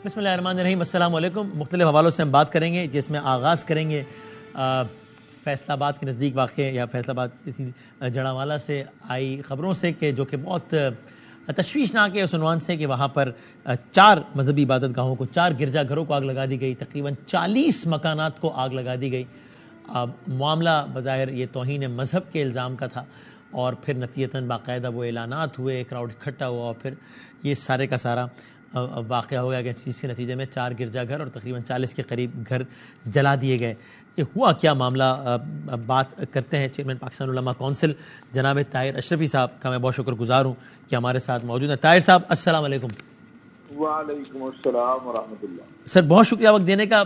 بسم اللہ الرحمن الرحیم. السلام علیکم. مختلف حوالوں سے ہم بات کریں گے، جس میں آغاز کریں گے فیصل آباد کے نزدیک واقع یا فیصل آباد کسی جڑاوالا سے آئی خبروں سے کہ جو کہ بہت تشویشناک ہے اس عنوان سے کہ وہاں پر 4 مذہبی عبادت گاہوں کو، 4 گرجا گھروں کو آگ لگا دی گئی، تقریباً 40 مکانات کو آگ لگا دی گئی. معاملہ بظاہر یہ توہین مذہب کے الزام کا تھا، اور پھر نتیجتاً باقاعدہ وہ اعلانات ہوئے، کراؤڈ اکٹھا ہوا، اور پھر یہ سارے کا سارا واقعہ ہو گیا کہ جس کے نتیجے میں 4 گرجا گھر اور تقریباً 40 کے قریب گھر جلا دیے گئے. یہ ہوا کیا معاملہ؟ بات کرتے ہیں چیئرمین پاکستان علماء کونسل جناب طاہر اشرفی صاحب کا. میں بہت شکر گزار ہوں کہ ہمارے ساتھ موجود ہیں. طاہر صاحب السلام علیکم. وعلیکم السلام ورحمۃ اللہ. سر بہت شکریہ وقت دینے کا.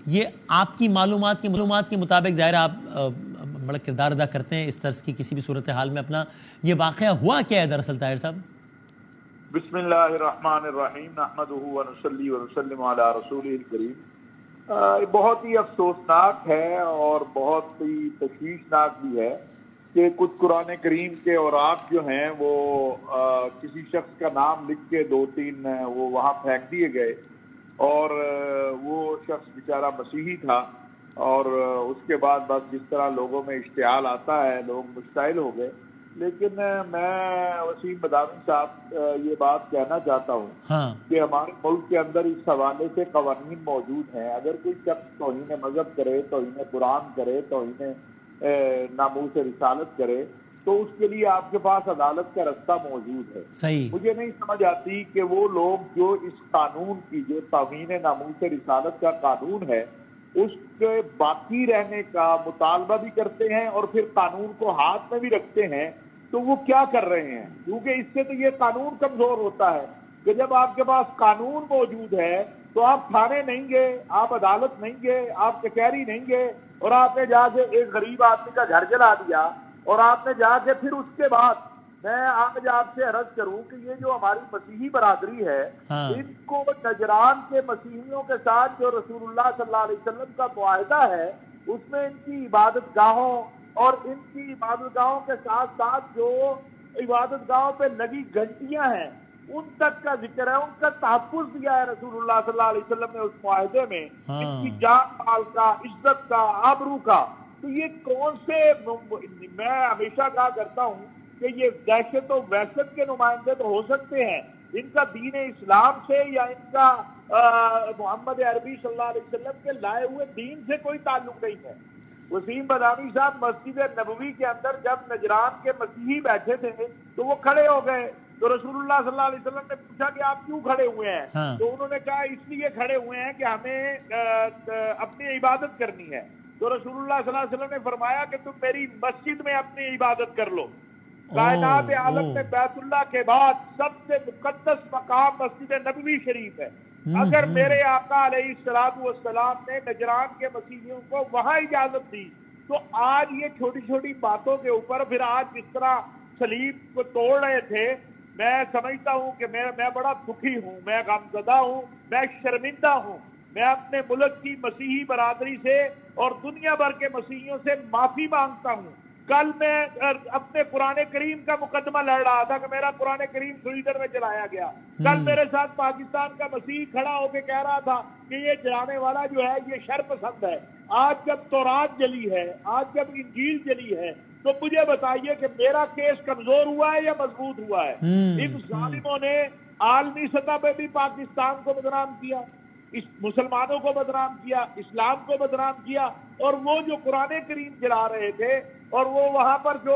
یہ آپ کی معلومات کے مطابق ظاہر آپ بڑا کردار ادا کرتے ہیں اس طرز کی کسی بھی صورتحال میں اپنا. یہ واقعہ ہوا کیا ہے دراصل طاہر صاحب؟ بسم اللہ الرحمن الرحیم. نحمدہ ونصلی ونسلم علی رسولہ الکریم. بہت ہی افسوسناک ہے اور بہت ہی تشویشناک بھی ہے کہ کچھ قرآن کریم کے اوراق جو ہیں وہ کسی شخص کا نام لکھ کے 2-3 وہ وہاں پھینک دیے گئے، اور وہ شخص بیچارہ مسیحی تھا، اور اس کے بعد بس جس طرح لوگوں میں اشتعال آتا ہے لوگ مشتعل ہو گئے. لیکن میں وسیم بداوی صاحب یہ بات کہنا چاہتا ہوں کہ ہمارے ملک کے اندر اس حوالے سے قوانین موجود ہیں. اگر کوئی شخص توہین مذہب کرے، توہین قرآن کرے، توہین ناموس رسالت کرے، تو اس کے لیے آپ کے پاس عدالت کا رستہ موجود ہے. صحیح. مجھے نہیں سمجھ آتی کہ وہ لوگ جو اس قانون کی، جو توہین ناموس رسالت کا قانون ہے، اس کے باقی رہنے کا مطالبہ بھی کرتے ہیں اور پھر قانون کو ہاتھ میں بھی رکھتے ہیں، تو وہ کیا کر رہے ہیں؟ کیونکہ اس سے تو یہ قانون کمزور ہوتا ہے کہ جب آپ کے پاس قانون موجود ہے تو آپ تھانے نہیں گئے، آپ عدالت نہیں گئے، آپ کچہری نہیں گئے، اور آپ نے جا کے ایک غریب آدمی کا گھر جلا دیا، اور آپ نے جا کے پھر اس کے بعد میں آج آپ سے عرض کروں کہ یہ جو ہماری مسیحی برادری ہے، ان کو نجران کے مسیحیوں کے ساتھ جو رسول اللہ صلی اللہ علیہ وسلم کا معاہدہ ہے، اس میں ان کی عبادت گاہوں اور ان کی عبادت گاہوں کے ساتھ ساتھ جو عبادت گاہوں پہ لگی گھنٹیاں ہیں ان تک کا ذکر ہے، ان کا تحفظ دیا ہے رسول اللہ صلی اللہ علیہ وسلم نے اس معاہدے میں، ان کی جان مال کا، عزت کا، آبرو کا. تو یہ کون سے، میں ہمیشہ کہا کرتا ہوں کہ یہ دہشت و وحشت کے نمائندے تو ہو سکتے ہیں، ان کا دین اسلام سے یا ان کا محمد عربی صلی اللہ علیہ وسلم کے لائے ہوئے دین سے کوئی تعلق نہیں ہے. وسیم بداوی صاحب مسجد نبوی کے اندر جب نجران کے مسیحی بیٹھے تھے تو وہ کھڑے ہو گئے، تو رسول اللہ صلی اللہ علیہ وسلم نے پوچھا کہ آپ کیوں کھڑے ہوئے ہیں؟ تو انہوں نے کہا اس لیے کھڑے ہوئے ہیں کہ ہمیں اپنی عبادت کرنی ہے. تو رسول اللہ صلی اللہ علیہ وسلم نے فرمایا کہ تم میری مسجد میں اپنی عبادت کر لو. کائنات عالم میں بیت اللہ کے بعد سب سے مقدس مقام مسجد نبوی شریف ہے. اگر میرے آقا علیہ الصلوۃ والسلام نے نجران کے مسیحیوں کو وہاں اجازت دی، تو آج یہ چھوٹی چھوٹی باتوں کے اوپر پھر آج جس طرح صلیب کو توڑ رہے تھے، میں سمجھتا ہوں کہ میں بڑا دکھی ہوں، میں غمزدہ ہوں، میں شرمندہ ہوں. میں اپنے ملک کی مسیحی برادری سے اور دنیا بھر کے مسیحیوں سے معافی مانگتا ہوں. کل میں اپنے قرآن کریم کا مقدمہ لڑ رہا تھا کہ میرا قرآن کریم سویڈن میں جلایا گیا. کل میرے ساتھ پاکستان کا مسیحی کھڑا ہو کے کہہ رہا تھا کہ یہ جلانے والا جو ہے یہ شر پسند ہے. آج جب تورات جلی ہے، آج جب انجیل جلی ہے، تو مجھے بتائیے کہ میرا کیس کمزور ہوا ہے یا مضبوط ہوا ہے؟ ان ظالموں نے عالمی سطح پہ بھی پاکستان کو بدنام کیا، اس مسلمانوں کو بدنام کیا، اسلام کو بدنام کیا، اور وہ جو قرآن کریم جلا رہے تھے، اور وہ وہاں پر جو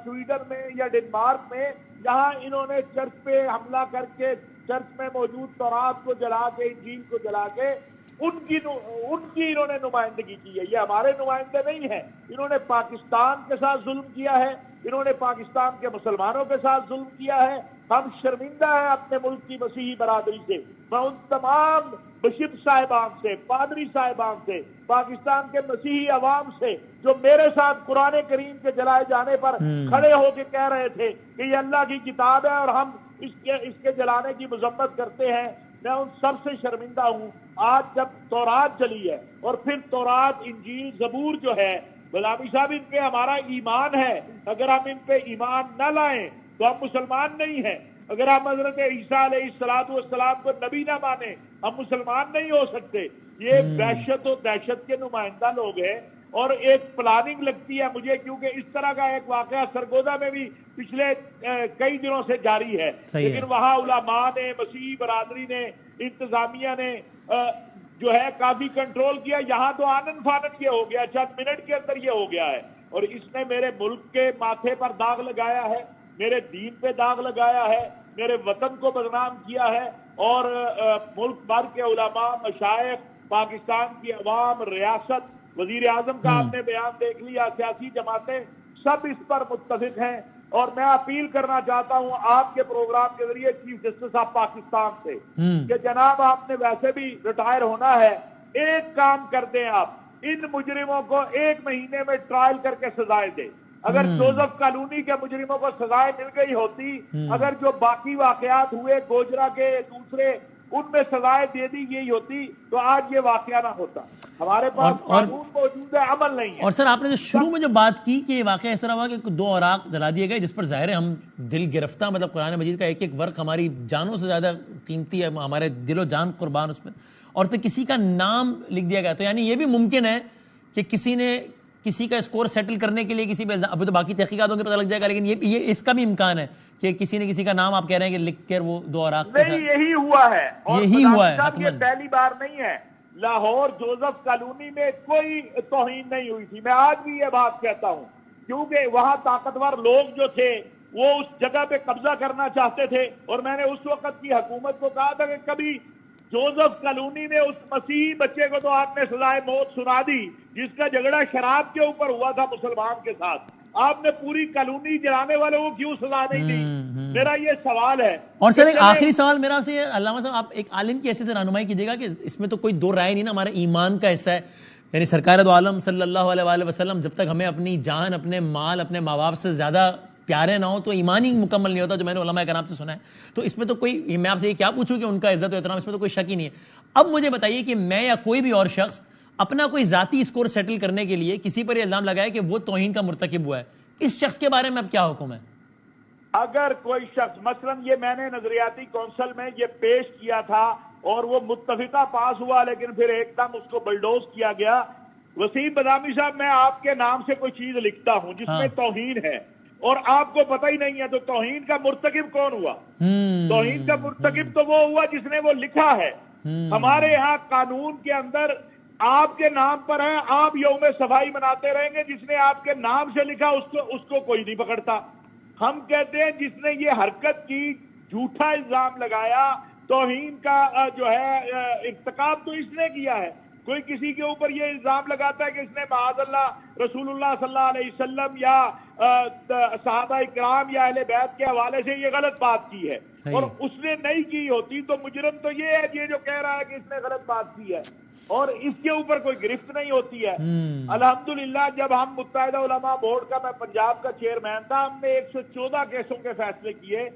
سویڈن میں یا ڈنمارک میں جہاں انہوں نے چرچ پہ حملہ کر کے چرچ میں موجود تورات کو جلا کے، انجیل کو جلا کے ان کی انہوں نے نمائندگی کی ہے. یہ ہمارے نمائندے نہیں ہیں. انہوں نے پاکستان کے ساتھ ظلم کیا ہے، انہوں نے پاکستان کے مسلمانوں کے ساتھ ظلم کیا ہے. ہم شرمندہ ہیں اپنے ملک کی مسیحی برادری سے. میں ان تمام بشپ صاحبان سے، پادری صاحبان سے، پاکستان کے مسیحی عوام سے جو میرے ساتھ قرآن کریم کے جلائے جانے پر کھڑے ہو کے کہہ رہے تھے کہ یہ اللہ کی کتاب ہے اور ہم اس کے جلانے کی مذمت کرتے ہیں، میں ان سب سے شرمندہ ہوں. آج جب تورات جلی ہے اور پھر تورات، انجیل، زبور جو ہے، غلامی صاحب ان پہ ہمارا ایمان ہے. اگر ہم ان پہ ایمان نہ لائیں تو ہم مسلمان نہیں ہیں. اگر ہم حضرت عیسیٰ علیہ الصلوۃ والسلام کو نبی نہ مانیں ہم مسلمان نہیں ہو سکتے. یہ دہشت و دہشت کے نمائندہ لوگ ہیں اور ایک پلاننگ لگتی ہے مجھے, کیونکہ اس طرح کا ایک واقعہ سرگودا میں بھی پچھلے کئی دنوں سے جاری ہے, لیکن وہاں علماء نے, مسیحی برادری نے, انتظامیہ نے جو ہے کافی کنٹرول کیا. یہاں تو آنن فانن یہ ہو گیا, چند منٹ کے اندر یہ ہو گیا ہے, اور اس نے میرے ملک کے ماتھے پر داغ لگایا ہے, میرے دین پہ داغ لگایا ہے, میرے وطن کو بدنام کیا ہے, اور ملک بھر کے علماء, مشائخ, پاکستان کی عوام, ریاست, وزیر اعظم کا آپ نے بیان دیکھ لیا, سیاسی جماعتیں سب اس پر متفق ہیں. اور میں اپیل کرنا چاہتا ہوں آپ کے پروگرام کے ذریعے چیف جسٹس آف پاکستان سے کہ جناب آپ نے ویسے بھی ریٹائر ہونا ہے, ایک کام کر دیں, آپ ان مجرموں کو 1 مہینے میں ٹرائل کر کے سزائیں دیں. اگر جوزف کالونی کے مجرموں کو سزائیں مل گئی ہوتی, اگر جو باقی واقعات ہوئے گوجرا کے دوسرے ان میں سزائیں دے دی گئی ہوتی تو آج یہ واقعہ نہ ہوتا. ہمارے پاس قانون موجود ہے, عمل نہیں ہے. اور سر آپ نے جو شروع میں جو بات کی کہ یہ واقعہ اس طرح ہوا کہ 2 اوراق جلا دیے گئے, جس پر ظاہر ہے ہم دل گرفتہ, مطلب قرآن مجید کا ایک ایک ورق ہماری جانوں سے زیادہ قیمتی ہے, ہمارے دل و جان قربان اس میں, اور پھر کسی کا نام لکھ دیا گیا. تو یعنی یہ بھی ممکن ہے کہ کسی نے کسی کا اسکور سیٹل کرنے کے لیے کسی پہ, ابھی تو باقی تحقیقات ہوں گے پتہ لگ جائے گا, لیکن یہ اس کا بھی امکان ہے کہ کسی نے کسی کا نام آپ کہہ رہے ہیں کہ لکھ کر وہ 2 اوراق نہیں, یہی ہوا ہے. اور یہی ہوا ہے, یہ پہلی بار نہیں ہے. لاہور جوزف کالونی میں کوئی توہین نہیں ہوئی تھی. میں آج بھی یہ بات کہتا ہوں, کیونکہ وہاں طاقتور لوگ جو تھے وہ اس جگہ پہ قبضہ کرنا چاہتے تھے, اور میں نے اس وقت کی حکومت کو کہا تھا کہ کبھی جوزف کالونی میں اس مسیحی بچے کو تو آپ نے سزائے موت سنا دی جس کا جھگڑا شراب کے اوپر ہوا تھا مسلمان کے ساتھ, آپ نے پوری کالونی جلانے والوں کو کیوں سزا نہیں دی؟ میرا یہ سوال ہے. اور سر ایک آخری سوال میرا آپ سے, علامہ صاحب آپ ایک عالم کی حیثیت سے رہنمائی کیجیے گا کہ اس میں تو کوئی 2 رائے نہیں نا, ہمارے ایمان کا حصہ ہے, یعنی سرکار دو عالم صلی اللہ علیہ وآلہ وسلم جب تک ہمیں اپنی جان, اپنے مال, اپنے ماں باپ سے زیادہ پیارے نہ ہو تو ایمان ہی مکمل نہیں ہوتا, جو میں نے علماء کرام سے سنا ہے. تو اس میں تو کوئی, میں آپ سے یہ کیا پوچھوں کہ ان کا عزت و احترام, اس میں تو کوئی شک ہی نہیں ہے. اب مجھے بتائیے کہ میں یا کوئی بھی اور شخص اپنا کوئی ذاتی اسکور سیٹل کرنے کے لیے کسی پر یہ الزام لگائے کہ وہ توہین کا مرتکب ہوا ہے, اس شخص کے بارے میں اب کیا حکم ہے؟ اگر کوئی شخص, مثلا یہ میں نے نظریاتی کونسل میں یہ پیش کیا تھا اور وہ متفقہ پاس ہوا, لیکن پھر ایک دم اس کو بلڈوز کیا گیا. وسیم بادامی صاحب, میں آپ کے نام سے کوئی چیز لکھتا ہوں جس میں توہین ہے اور آپ کو پتہ ہی نہیں ہے, تو توہین کا مرتکب کون ہوا؟ توہین کا مرتکب تو وہ ہوا جس نے وہ لکھا ہے. ہمارے یہاں قانون کے اندر آپ کے نام پر ہے, آپ یوم صفائی مناتے رہیں گے, جس نے آپ کے نام سے لکھا اس کو کوئی نہیں پکڑتا. ہم کہتے ہیں جس نے یہ حرکت کی, جھوٹا الزام لگایا, توہین کا جو ہے ارتکاب تو اس نے کیا ہے. کوئی کسی کے اوپر یہ الزام لگاتا ہے کہ اس نے معاذ اللہ رسول اللہ صلی اللہ علیہ وسلم یا صحابہ اکرام یا اہل بیت کے حوالے سے یہ غلط بات کی ہے, اور اس نے نہیں کی ہوتی تو مجرم تو یہ ہے یہ جو کہہ رہا ہے کہ اس نے غلط بات کی ہے, اور اس کے اوپر کوئی گرفت نہیں ہوتی ہے. الحمدللہ جب ہم متحدہ علماء بورڈ کا, میں پنجاب کا چیئرمین تھا, ہم نے 114 کیسوں کے فیصلے کیے,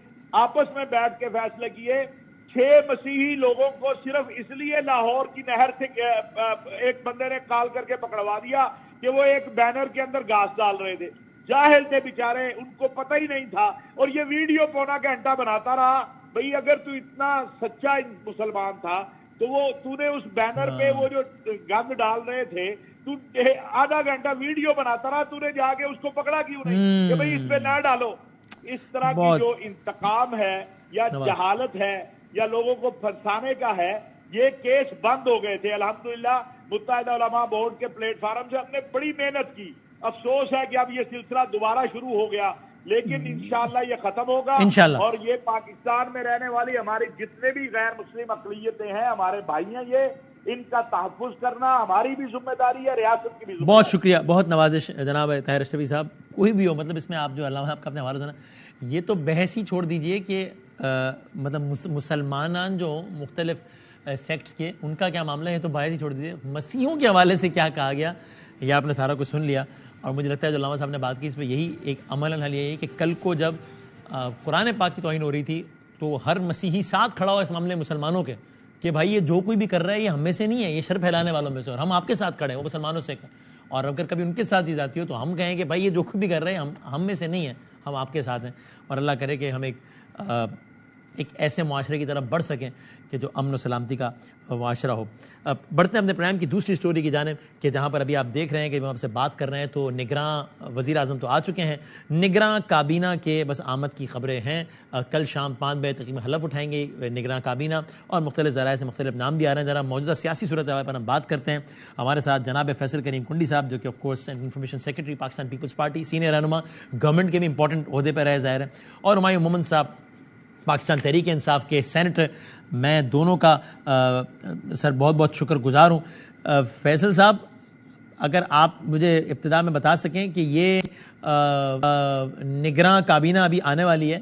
آپس میں بیٹھ کے فیصلے کیے. 6 مسیحی لوگوں کو صرف اس لیے لاہور کی نہر سے ایک بندے نے کال کر کے پکڑوا دیا کہ وہ ایک بینر کے اندر گھاس ڈال رہے تھے. جاہل تھے بیچارے, ان کو پتہ ہی نہیں تھا, اور یہ ویڈیو پونا گھنٹہ بناتا رہا. بھئی اگر تو اتنا سچا مسلمان تھا تو تو نے اس بینر پہ وہ جو گند ڈال رہے تھے, تو آدھا گھنٹہ ویڈیو بناتا رہا, تو نے جا کے اس کو پکڑا کیوں نہیں کہ بھئی اس پہ نہ ڈالو. اس طرح کی جو انتقام ہے یا جہالت ہے یا لوگوں کو پھنسانے کا ہے, یہ کیس بند ہو گئے تھے. الحمدللہ متحدہ علماء بورڈ کے پلیٹ فارم سے ہم نے بڑی محنت کی. افسوس ہے کہ اب یہ سلسلہ دوبارہ شروع ہو گیا, لیکن انشاءاللہ یہ ختم ہوگا. اور یہ پاکستان میں رہنے والی ہماری جتنے بھی غیر مسلم اقلیتیں ہیں, ہمارے بھائی ہیں, یہ ان کا تحفظ کرنا ہماری بھی ذمہ داری ہے, ریاست کی بھی ذمہ داری. بہت شکریہ, بہت نوازش جناب طاہر اشرفی صاحب. کوئی بھی ہو, مطلب اس میں آپ جو علامہ صاحب کا اپنے حوالے سے نا, یہ تو بحث ہی چھوڑ دیجئے کہ مطلب مسلمان جو مختلف سیکٹس کے, ان کا کیا معاملہ ہے, تو بحث ہی چھوڑ دیجئے. مسیحوں کے حوالے سے کیا کہا گیا, یہ آپ نے سارا کچھ سن لیا. اور مجھے لگتا ہے جو علامہ صاحب نے بات کی, اس پہ یہی ایک عملاً حل یہی ہے کہ کل کو جب قرآن پاک کی توہین ہو رہی تھی تو ہر مسیحی ساتھ کھڑا ہوا اس معاملے مسلمانوں کے کہ بھائی یہ جو کوئی بھی کر رہا ہے یہ ہم میں سے نہیں ہے, یہ شر پھیلانے والوں میں سے, اور ہم آپ کے ساتھ کھڑے ہیں, وہ مسلمانوں سے. اور اگر کبھی ان کے ساتھ ہی جاتی ہو تو ہم کہیں کہ بھائی یہ جو کوئی بھی کر رہے ہیں ہم میں سے نہیں ہے, ہم آپ کے ساتھ ہیں. اور اللہ کرے کہ ہم ایک ایک ایسے معاشرے کی طرف بڑھ سکیں کہ جو امن و سلامتی کا معاشرہ ہو. بڑھتے ہیں اپنے پروگرام کی دوسری سٹوری کی جانب کہ جہاں پر ابھی آپ دیکھ رہے ہیں کہ ہم آپ سے بات کر رہے ہیں تو نگراں وزیر اعظم تو آ چکے ہیں. نگراں کابینہ کے بس آمد کی خبریں ہیں. کل شام 5 بجے تقریباً حلف اٹھائیں گے نگراں کابینہ اور مختلف ذرائع سے مختلف نام بھی آ رہے ہیں. ذرا موجودہ سیاسی صورتحال پر ہم بات کرتے ہیں. ہمارے ساتھ جناب فیصل کریم کنڈی صاحب جو کہ of course information secretary Pakistan Peoples Party, senior رہنما، گورنمنٹ کے بھی امپورٹنٹ عہدے پہ رہے ظاہر ہے، اور ہمایوں مومن صاحب پاکستان تحریک انصاف کے سینیٹر. میں دونوں کا سر بہت بہت شکر گزار ہوں. فیصل صاحب، اگر آپ مجھے ابتدا میں بتا سکیں کہ یہ نگراں کابینہ ابھی آنے والی ہے،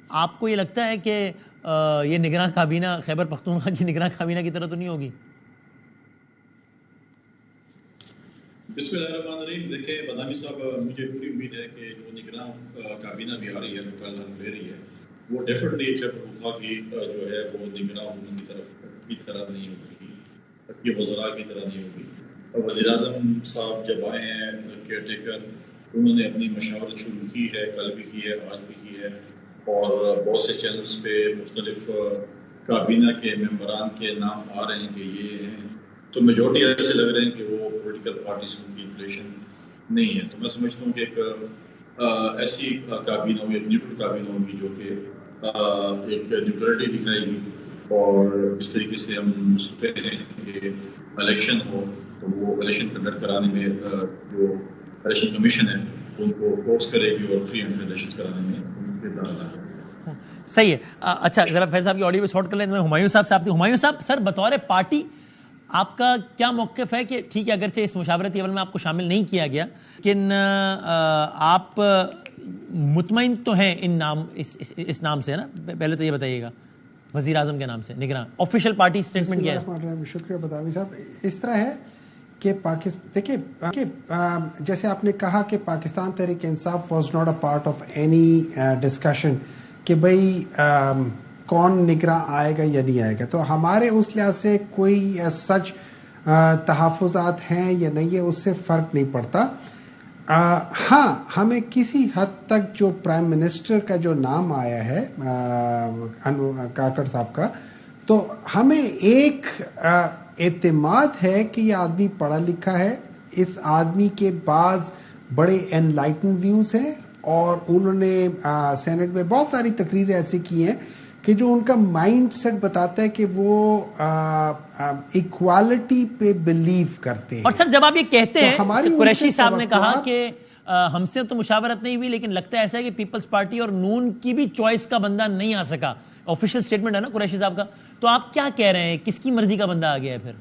آپ کو یہ لگتا ہے کہ یہ نگراں کابینہ خیبر پختونخوا کی نگراں کابینہ کی طرح تو نہیں ہوگی؟ بسم اللہ الرحمن الرحیم. دیکھیں بدامی صاحب، مجھے پوری امید ہے کہ جو نگراں کابینہ بھی آ رہی ہے جو کل ہم لے رہی ہے وہ ڈیفینیٹلی خیبر پختونخوا کی جو ہے وہ نگراں حکومت کی طرح نہیں ہوگی، کی وزراء کی طرح نہیں ہوگی. وزیر اعظم صاحب جب آئے ہیں کیئر ٹیکر، انہوں نے اپنی مشاورت شروع کی ہے، کل بھی کی ہے، آج بھی کی ہے، اور بہت سے چینلز پہ مختلف کابینہ کے ممبران کے نام آ رہے ہیں کہ یہ ہیں. تو میجورٹی ایسے لگ رہے ہیں کہ وہ پولیٹیکل پارٹیز کی انفلیشن نہیں ہے. تو میں سمجھتا ہوں کہ ایک ایسی کابینہ ہوگی، ایک نیوٹرل کابینہ ہوگی جو کہ ایک نیوٹرلٹی دکھائے گی. اور اس طریقے سے ہم سوچتے ہیں کہ الیکشن ہو تو وہ الیکشن کنڈکٹ کرانے میں جو الیکشن کمیشن ہے ان کو فورس کرے گی اور فری اینڈ فیئر الیکشن کرانے میں ان کے دار. صحیح ہے. اچھا ذرا فیض صاحب کی آڈیو پہ شارٹ کر لیں. میں ہمایوں صاحب سے آپ سے، ہمایوں صاحب سر بطور پارٹی آپ کا کیا موقف ہے؟ کہ ٹھیک ہے اگرچہ اس مشاورتی عمل میں آپ کو شامل نہیں کیا گیا، لیکن آپ مطمئن تو ہیں ان نام اس نام سے نا؟ پہلے تو یہ بتائیے گا وزیر اعظم کے نام سے نگراں آفیشیل پارٹی سٹیٹمنٹ کیا ہے؟ شکریہ بداوی صاحب. اس طرح ہے کہ دیکھیے جیسے آپ نے کہا کہ Pakistan Tehreek Insaf was not a part of any discussion کہ بھائی کون نگراں آئے گا یا نہیں آئے گا. تو ہمارے اس لحاظ سے کوئی سچ تحفظات ہیں یا نہیں ہے اس سے فرق نہیں پڑتا. ہاں ہمیں کسی حد تک جو پرائم منسٹر کا جو نام آیا ہے کاکڑ صاحب کا، تو ہمیں ایک اعتماد ہے کہ یہ آدمی پڑھا لکھا ہے. اس آدمی کے بعض بڑے انلائٹن ویوز ہیں اور انہوں نے سینٹ میں بہت ساری تقریریں ایسی کی ہیں کہ جو ان کا مائنڈ سیٹ بتاتا ہے کہ وہ ایکوالٹی پہ بلیو کرتے ہیں. اور سر جب آپ یہ کہتے ہیں کہ قریشی صاحب نے کہا کہ ہم سے تو مشاورت نہیں ہوئی لیکن لگتا ہے ایسا ہے کہ پیپلز پارٹی اور نون کی بھی چوائس کا بندہ نہیں آ سکا، آفیشیل سٹیٹمنٹ ہے نا قریشی صاحب کا، تو آپ کیا کہہ رہے ہیں؟ کس کی مرضی کا بندہ آ گیا ہے پھر؟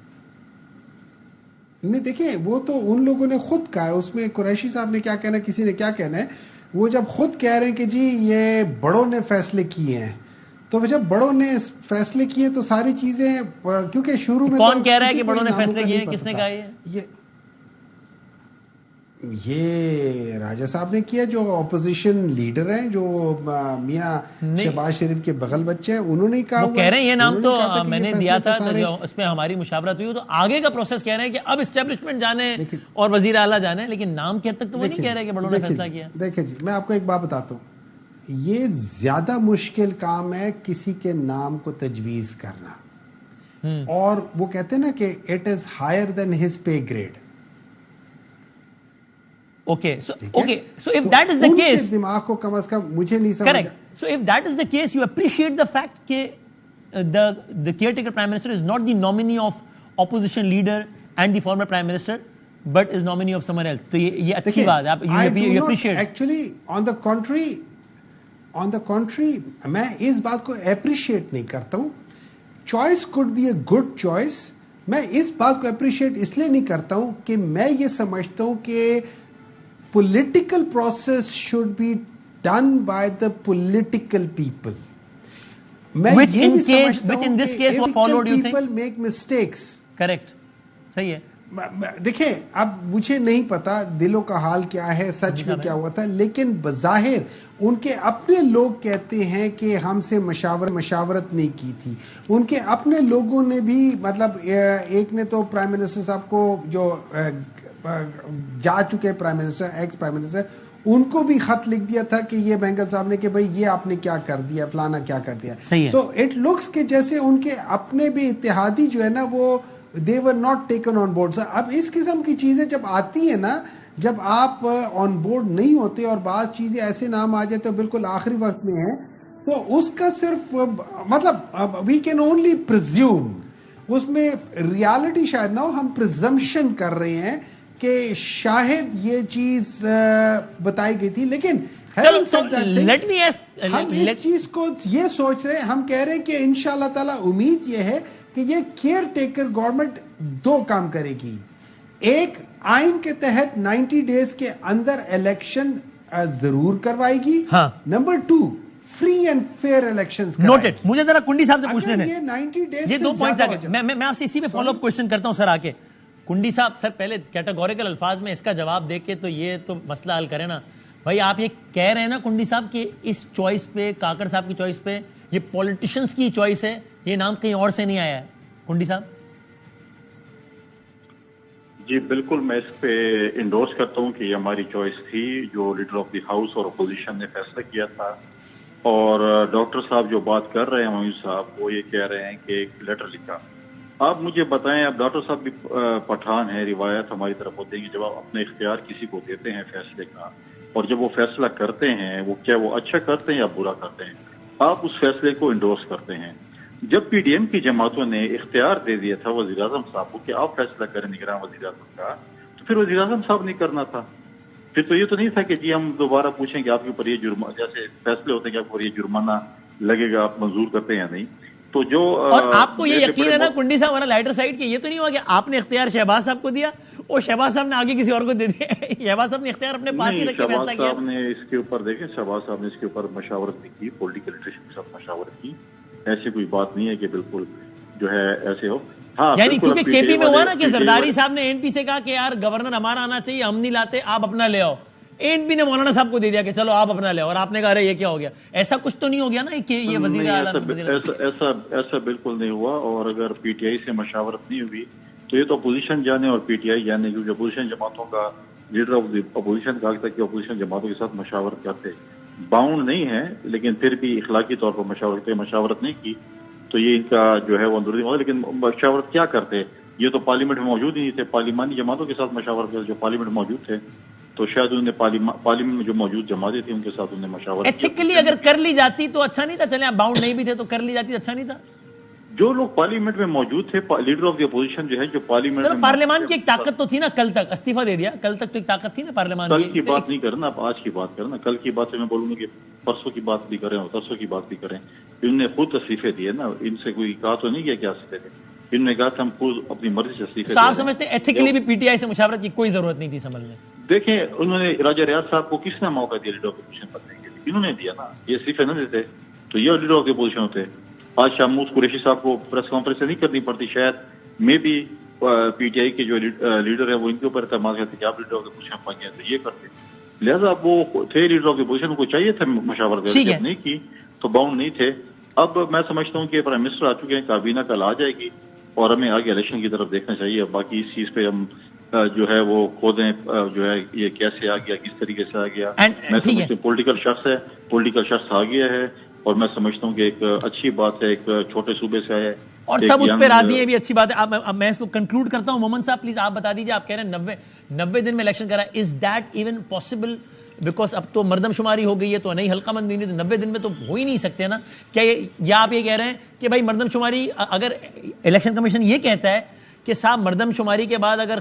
نہیں دیکھیں وہ تو ان لوگوں نے خود کہا ہے، اس میں قریشی صاحب نے کیا کہنا ہے، کسی نے کیا کہنا ہے. وہ جب خود کہہ رہے ہیں کہ جی یہ بڑوں نے فیصلے کیے ہیں، تو جب بڑوں نے فیصلے کیے تو ساری چیزیں، کیونکہ شروع میں کون کہہ رہا ہے کہ بڑوں نے فیصلے کیے ہیں؟ کس نے کہا یہ راجہ صاحب نے کیا، جو اپوزیشن لیڈر ہیں، جو میاں شہباز شریف کے بغل بچے ہیں، انہوں نے کہا. وہ کہہ رہے ہیں یہ نام تو میں نے دیا تھا، اس میں ہماری مشاورت ہوئی، تو آگے کا پروسیس کہہ رہے ہیں کہ اب اسٹیبلشمنٹ جانے اور وزیر اعلیٰ جانے، لیکن نام کے حد تک تو وہ نہیں کہہ رہے کہ بڑوں نے فیصلہ کیا. دیکھیں جی میں آپ کو ایک بات بتاتا ہوں، یہ زیادہ مشکل کام ہے کسی کے نام کو تجویز کرنا، اور وہ کہتے ہیں نا کہ it is higher than his pay grade. Okay, so if that is the case, دماغ کو کم از کم مجھے نہیں سمجھ. Correct. So if that is the case, you appreciate the fact that the caretaker prime minister is not the nominee of opposition leader and the former prime minister, but is nominee of someone else. تو یہ اچھی بات ہے. You appreciate. Actually, on the contrary, میں اس بات کو appreciate نہیں کرتا ہوں. Choice could be a good choice. میں اس بات کو appreciate اس لیے نہیں کرتا ہوں کہ میں یہ سمجھتا ہوں کہ political process should be done by the political people. Which in this case were followed, you think? People make mistakes. Correct. صحیح ہے. دیکھیں اب مجھے نہیں پتا دلوں کا حال کیا ہے، سچ میں کیا ہوا تھا، لیکن بظاہر ان کے اپنے لوگ کہتے ہیں کہ ہم سے مشاورت نہیں کی تھی. ان کے اپنے لوگوں نے بھی، مطلب ایک نے تو پرائم منسٹر صاحب کو، جو جا چکے prime minister, ex prime minister, ان کو بھی خط لکھ دیا تھا کہ یہ بینگل صاحب نے کہ بھئی یہ آپ نے کیا کر دیا، فلانا کیا کر دیا. سو اٹ لکس کہ جیسے ان کے اپنے بھی اتحادی جو ہے نا وہ they were not taken on board. اب اس قسم کی چیزیں جب آتی ہیں نا، جب آپ آن بورڈ نہیں ہوتے اور بعض چیزیں ایسے نام آ جاتے ہیں بالکل آخری وقت میں ہیں، تو اس کا صرف مطلب وی کین اونلی پرزیوم، اس میں ریالٹی شاید نہ ہو، ہم پرزمپشن کر رہے ہیں کہ شاید یہ چیز بتائی گئی تھی. لیکن ہم اس چیز کو یہ سوچ رہے ہیں، ہم کہہ رہے ہیں کہ انشاءاللہ تعالی امید یہ ہے کہ یہ کیئر ٹیکر گورنمنٹ دو کام کرے گی. ایک، آئین کے تحت 90 ڈیز کے اندر الیکشن ضرور کروائے گی. Number 2، free and fair elections. Noted. مجھے ذرا کنڈی صاحب سے پوچھنے دیں، یہ 90 ڈیز یہ 2 پوائنٹس آگے میں آپ سے اسی پہ فالو اپ کوشچن کرتا ہوں سر. آ کے کنڈی صاحب، سر پہلے کیٹاگوریکل الفاظ میں اس کا جواب دے کے تو یہ تو مسئلہ حل کرے نا. بھائی آپ یہ کہہ رہے ہیں نا کنڈی صاحب کہ اس چوائس پہ، کاکڑ صاحب کی چوائس پہ، یہ پولیٹیشنز کی چوائس ہے، یہ نام کہیں اور سے نہیں آیا ہے. کنڈی صاحب جی بالکل، میں اس پہ انڈورس کرتا ہوں کہ یہ ہماری چوائس تھی جو لیڈر آف دی ہاؤس اور اپوزیشن نے فیصلہ کیا تھا. اور ڈاکٹر صاحب جو بات کر رہے ہیں معین صاحب، وہ یہ کہہ رہے ہیں کہ ایک لیٹر لکھا. آپ مجھے بتائیں، اب ڈاکٹر صاحب بھی پٹھان ہے، روایت ہماری طرف ہوتے ہیں کہ جب آپ اپنے اختیار کسی کو دیتے ہیں فیصلے کا، اور جب وہ فیصلہ کرتے ہیں، وہ کیا وہ اچھا کرتے ہیں یا برا کرتے ہیں، آپ اس فیصلے کو انڈورس کرتے ہیں. جب پی ڈی ایم کی جماعتوں نے اختیار دے دیا تھا وزیر اعظم صاحب کو کہ آپ فیصلہ کریں نگراں وزیر اعظم کا، تو پھر وزیر اعظم صاحب نے کرنا تھا. پھر تو یہ تو نہیں تھا کہ جی ہم دوبارہ پوچھیں کہ آپ کے اوپر یہ جرمانہ، جیسے فیصلے ہوتے ہیں کہ آپ کے اوپر یہ جرمانہ لگے گا، آپ منظور کرتے ہیں یا نہیں. تو جو اور آپ کو یہ یقین ہے نا کنڈی صاحب ہمارا لائٹر سائڈ کہ یہ تو نہیں ہوا کہ آپ نے اختیار شہباز صاحب کو دیا اور شہباز صاحب نے آگے کسی اور کو دے دیا. شہباز صاحب نے اختیار اپنے پاس ہی رکھ کے فیصلہ کیا. شہباز صاحب نے اس کے اوپر دیکھیں، شہباز صاحب نے اس کے اوپر مشاورت بھی کی، پولیٹیکل لیڈرشپ کے ساتھ مشاورت کی. ایسی کوئی بات نہیں ہے کہ بالکل جو ہے ایسے ہو. ہاں یعنی کیونکہ کے پی میں ہوا نا کہ زرداری صاحب نے این پی سے کہا کہ یار گورنر ہمارا آنا چاہیے، ہم نہیں لاتے، آپ اپنا لے آؤ. این پی نے مولانا صاحب کو دے دیا کہ چلو آپ اپنا لے آؤ، اور آپ نے کہا ارے یہ کیا ہو گیا. ایسا کچھ تو نہیں ہو گیا نا کہ یہ وزیر اعلیٰ؟ ایسا بالکل نہیں ہوا. اور اگر پی ٹی آئی سے مشاورت نہیں ہوئی تو یہ تو اپوزیشن جانے اور پی ٹی آئی جانے، کیونکہ اپوزیشن جماعتوں کا لیڈر آف دی اپوزیشن کہا تھا کہ اپوزیشن جماعتوں کے ساتھ مشاورت کرتے. باؤنڈ نہیں ہے لیکن پھر بھی اخلاقی طور پر مشاورت نہیں کی تو یہ ان کا جو ہے وہ اندرونی موضوع. لیکن مشاورت کیا کرتے، یہ تو پارلیمنٹ میں موجود ہی نہیں تھے. پارلیمانی جماعتوں کے ساتھ مشاورت کرتے جو پارلیمنٹ میں موجود تھے، تو شاید انہوں نے پارلیمنٹ میں جو موجود جماعتیں تھیں ان کے ساتھ انہوں نے مشاورت. ایتھیکلی اگر کر لی جاتی تو اچھا نہیں تھا؟ چلیں آپ باؤنڈ نہیں بھی تھے تو کر لی جاتی اچھا نہیں تھا؟ جو لوگ پارلیمنٹ میں موجود تھے، لیڈر آف دی اپوزیشن جو ہے جو پارلیمنٹ میں، پارلیمان کی ایک طاقت تو تھی نا، کل تک استعفیٰ دے دیا، کل تک تو ایک طاقت تھی نا پارلیمان کی. کل کی بات نہیں کرنا، آپ آج کی بات کرنا. کل کی بات سے میں بولوں گا کہ پرسوں کی بات بھی کریں اور ترسوں کی بات بھی کریں. انہوں نے خود استعفے دیے نا، ان سے کوئی کہا تو نہیں کیا استعفے دے. انہوں نے کہا تھا ہم خود اپنی مرضی سے استعفے. آپ سمجھتے ہیں ایتھیکلی بھی پی ٹی آئی سے مشاورت کی کوئی ضرورت نہیں تھی سنبھل میں؟ دیکھیں انہوں نے راجہ ریاض صاحب کو کس نے موقع دیا لیڈر آف دی اپوزیشن بننے کے لیے؟ انہوں نے دیا نا. یہ استعفے نہ دیتے تو یہ لیڈر آف دی اپوزیشن ہوتے. آج شاموس قریشی صاحب کو پریس کانفرنس نہیں کرنی پڑتی، شاید میں بھی پی ٹی آئی کے جو لیڈر ہے وہ ان کے اوپر اعتماد کرتے کہ آپ لیڈر آف دی اپوزیشن بن گئے تو یہ کرتے. لہٰذا وہ تھے لیڈر آف دی اپوزیشن کو چاہیے تھا مشاورت کرنے، نہیں کی تو باؤنڈ نہیں تھے. اب میں سمجھتا ہوں کہ پرائم منسٹر آ چکے ہیں، کابینہ کل آ جائے گی اور ہمیں آگے الیکشن کی طرف دیکھنا چاہیے. باقی اس چیز پہ ہم جو ہے وہ کھودیں جو ہے یہ کیسے آ گیا، کس طریقے سے آ گیا. میں سمجھتا ہوں پولیٹیکل شخص آ گیا ہے اور میں سمجھتا ہوں کہ ایک اچھی بات ہے، ایک چھوٹے صوبے سے آیا اور سب اس پہ راضی ہیں، بھی اچھی بات ہے. اب میں اس کو کنکلوڈ کرتا ہوں. مومن صاحب پلیز آپ بتا دیجیے، آپ کہہ رہے ہیں 90 دن میں الیکشن کرا، is that even possible? Because اب تو مردم شماری ہو گئی ہے تو نہیں حلقہ بندی نہیں، تو 90 دن میں تو ہو ہی نہیں سکتے نا. کیا یا آپ یہ کہہ رہے ہیں کہ بھائی مردم شماری، اگر الیکشن کمیشن یہ کہتا ہے کہ صاحب مردم شماری کے بعد اگر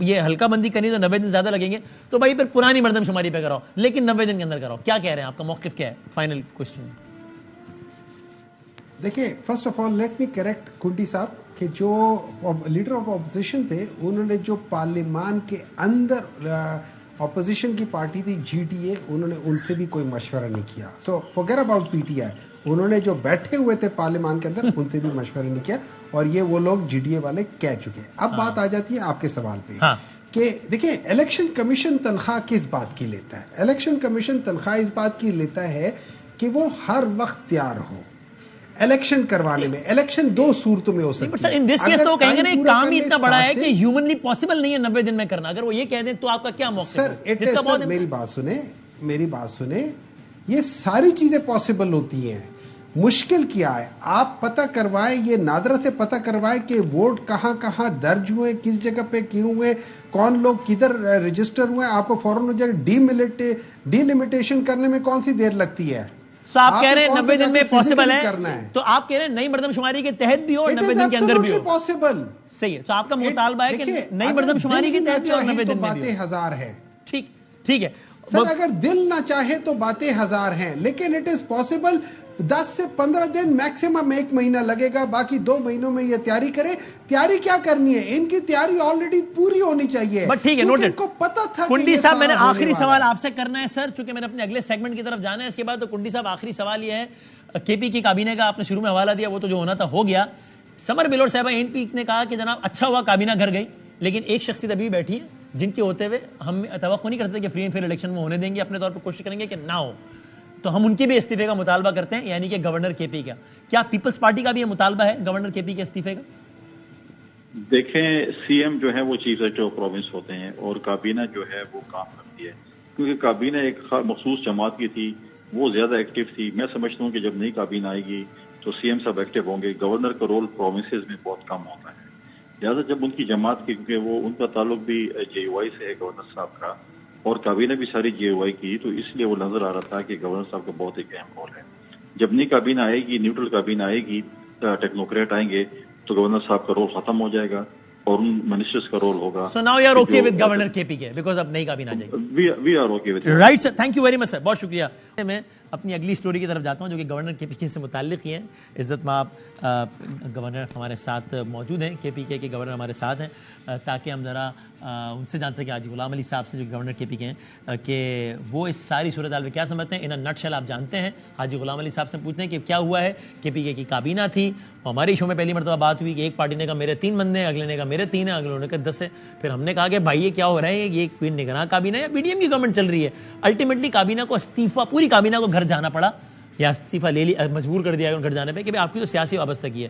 یہ حلقہ بندی کرنی تو 90 دن زیادہ لگیں گے، تو بھائی پھر پرانی مردم شماری پہ کراؤ لیکن 90 دن کے اندر کراؤ. کیا کہہ رہے ہیں، آپ کا موقف کیا ہے؟ Final question. دیکھیں first of all let me correct Kundi صاحب کہ جو لیڈر آف اپوزیشن تھے انہوں نے جو پارلیمان کے اندر اپوزیشن کی پارٹی تھی جی ٹی اے، انہوں نے ان سے بھی کوئی مشورہ نہیں کیا. So forget about P T I. انہوں نے جو بیٹھے ہوئے تھے پارلیمان کے اندر ان سے بھی مشورہ نہیں کیا اور یہ وہ لوگ جی ٹی اے والے کہہ چکے. اب بات آ جاتی ہے آپ کے سوال پہ کہ دیکھیں الیکشن کمیشن تنخواہ کس بات کی لیتا ہے. الیکشن کمیشن تنخواہ اس بات کی لیتا ہے کہ وہ ہر وقت تیار ہو الیکشن کروانے میں. الیکشن دو صورتوں میں ہو سکتی ہے. ان دس کیس تو کہیں گے نا کام ہی اتنا بڑا ہے کہ ہیومنلی پاسبل نہیں ہے 90 دن میں کرنا. اگر وہ یہ کہہ دیں تو آپ کا کیا موقف ہے؟ سر میری بات سنیں، میری بات سنیں, یہ ساری چیزیں پاسبل ہوتی ہیں. مشکل کیا ہے, آپ پتہ کروائیں, یہ نادرا سے پتہ کروائیں کہ ووٹ کہاں کہاں درج ہوئے, کس جگہ پہ کیوں ہوئے, کون لوگ کدھر رجسٹر ہوئے, آپ کو فوراً ہو جائے. ڈی لمیٹیشن کرنے میں کون سی دیر لگتی ہے؟ تو آپ کہہ رہے ہیں 90 دن میں پاسبل ہے, تو آپ کہہ رہے ہیں نئی مردم شماری کے تحت بھی ہو اور 90 دن کے اندر بھی ہو پاسبل. صحیح ہے. تو آپ کا مطالبہ ہے کہ نئی مردم شماری کے تحت بھی اور 90 دن میں بھی باتیں ہزار ہیں. ٹھیک ہے سر, اگر دل نہ چاہے تو باتیں ہزار ہیں, لیکن اٹ از پاسبل. 10 سے 15 دن میکسیمم 1 مہینہ لگے گا, باقی 2 مہینوں میں یہ تیاری کرے. تیاری کیا کرنی ہے, ان کی تیاری آلریڈی پوری ہونی چاہیے. بٹ ٹھیک ہے, نوٹڈ. ان کو پتا تھا. کنڈی صاحب, میں نے آخری سوال آپ سے کرنا ہے سر, چونکہ میں نے اپنے اگلے سیگمنٹ کی طرف جانا ہے اس کے بعد. تو کنڈی صاحب, آخری سوال یہ ہے, کے پی کی کابینہ کا آپ نے شروع میں حوالہ دیا, وہ تو جو ہونا تھا ہو گیا. سمر بلور صاحبہ این پی نے کہا کہ جناب اچھا ہوا کابینہ گھر گئی, لیکن ایک شخصیت ابھی بیٹھی ہے جن کے ہوتے ہوئے ہم توقع نہیں کرتے کہ فری اینڈ فیئر الیکشن میں ہونے دیں گے, اپنے طور پر کوشش کریں گے کہ نہ ہو. تو ہم ان کے بھی استعفے کا مطالبہ کرتے ہیں, یعنی کہ گورنر کے پی کا. کیا پیپلز پارٹی کا بھی یہ مطالبہ ہے گورنر کے پی کے استعفے کا؟ دیکھیں, سی ایم جو ہے وہ چیف سیکرٹری آف پروونس ہوتے ہیں اور کابینہ جو ہے وہ کام کرتی ہے, کیونکہ کابینہ ایک مخصوص جماعت کی تھی, وہ زیادہ ایکٹیو تھی. میں سمجھتا ہوں کہ جب نئی کابینہ آئے گی تو سی ایم صاحب ایکٹیو ہوں گے. گورنر کا رول پروونسز میں بہت کم ہوتا ہے, لہٰذا جب ان کی جماعت کی, کیونکہ وہ ان کا تعلق بھی جے یو آئی سے ہے گورنر صاحب کا, اور کابینہ بھی ساری جے یو آئی کی, تو اس لیے وہ نظر آ رہا تھا کہ گورنر صاحب کا بہت ایک اہم رول ہے. جب نئی کابینہ آئے گی, نیوٹرل کابینہ آئے گی, ٹیکنوکریٹ آئیں گے, تو گورنر صاحب کا رول ختم ہو جائے گا اور ان منسٹرز کا رول ہوگا. So now you are okay with governor KP کے, because اب نئی کابینہ آ جائے گی. We are okay with it. Right sir, thank you very much sir, بہت شکریہ. میں اپنی اگلی سٹوری کی طرف جاتا ہوں جو کہ گورنر کے پی کے سے متعلق ہی ہے. عزت مآب گورنر ہمارے ساتھ موجود ہیں, کے پی کے گورنر ہمارے ساتھ ہیں, تاکہ ہم ذرا ان سے جان سکیں, حاجی غلام علی صاحب سے جو گورنر کے پی کے ہیں, کہ وہ اس ساری صورتحال میں کیا سمجھتے ہیں. ان نٹ شل آپ جانتے ہیں, حاجی غلام علی صاحب سے پوچھتے ہیں کہ کیا ہوا ہے. کے پی کے کی کابینہ تھی, ہمارے شو میں پہلی مرتبہ بات ہوئی کہ ایک پارٹی نے کہا میرے 3 بندے ہیں, اگلے نے کہا میرے 3 ہیں, اگلے نے کہا 10 ہے. پھر ہم نے کہا کہ بھائی یہ کیا ہو رہا ہے, یہ کوئی نگراں کابینہ ہے یا بی ڈی ایم کی گورنمنٹ چل رہی ہے. الٹیمیٹلی کابینہ کو استعفیٰ, پوری کابینہ کو گھر جانا پڑا, یا استعفیٰ لے لی, مجبور کر دیا گھر جانے پہ کہ آپ کی تو سیاسی وابستگی ہے.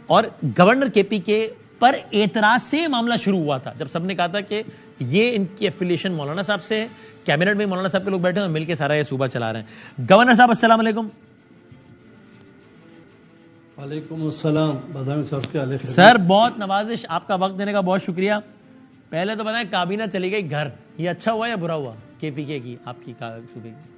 اور گورنر کے پی کے پر اعتراض سے معاملہ شروع ہوا تھا, جب سب نے کہا تھا کہ یہ ان کی ایفیلیشن مولانا صاحب سے ہے, کیبنٹ میں مولانا صاحب کے لوگ بیٹھے ہیں اور مل کے سارا یہ صوبہ چلا رہے ہیں. گورنر صاحب السلام علیکم. وعلیکم السلام. بادامی صاحب کے علیہ سر بہت نوازش, آپ کا وقت دینے کا بہت شکریہ. پہلے تو بتائیں کابینہ چلی گئی گھر, یہ اچھا ہوا یا برا ہوا کے پی کے کی, آپ کی صوبے کی؟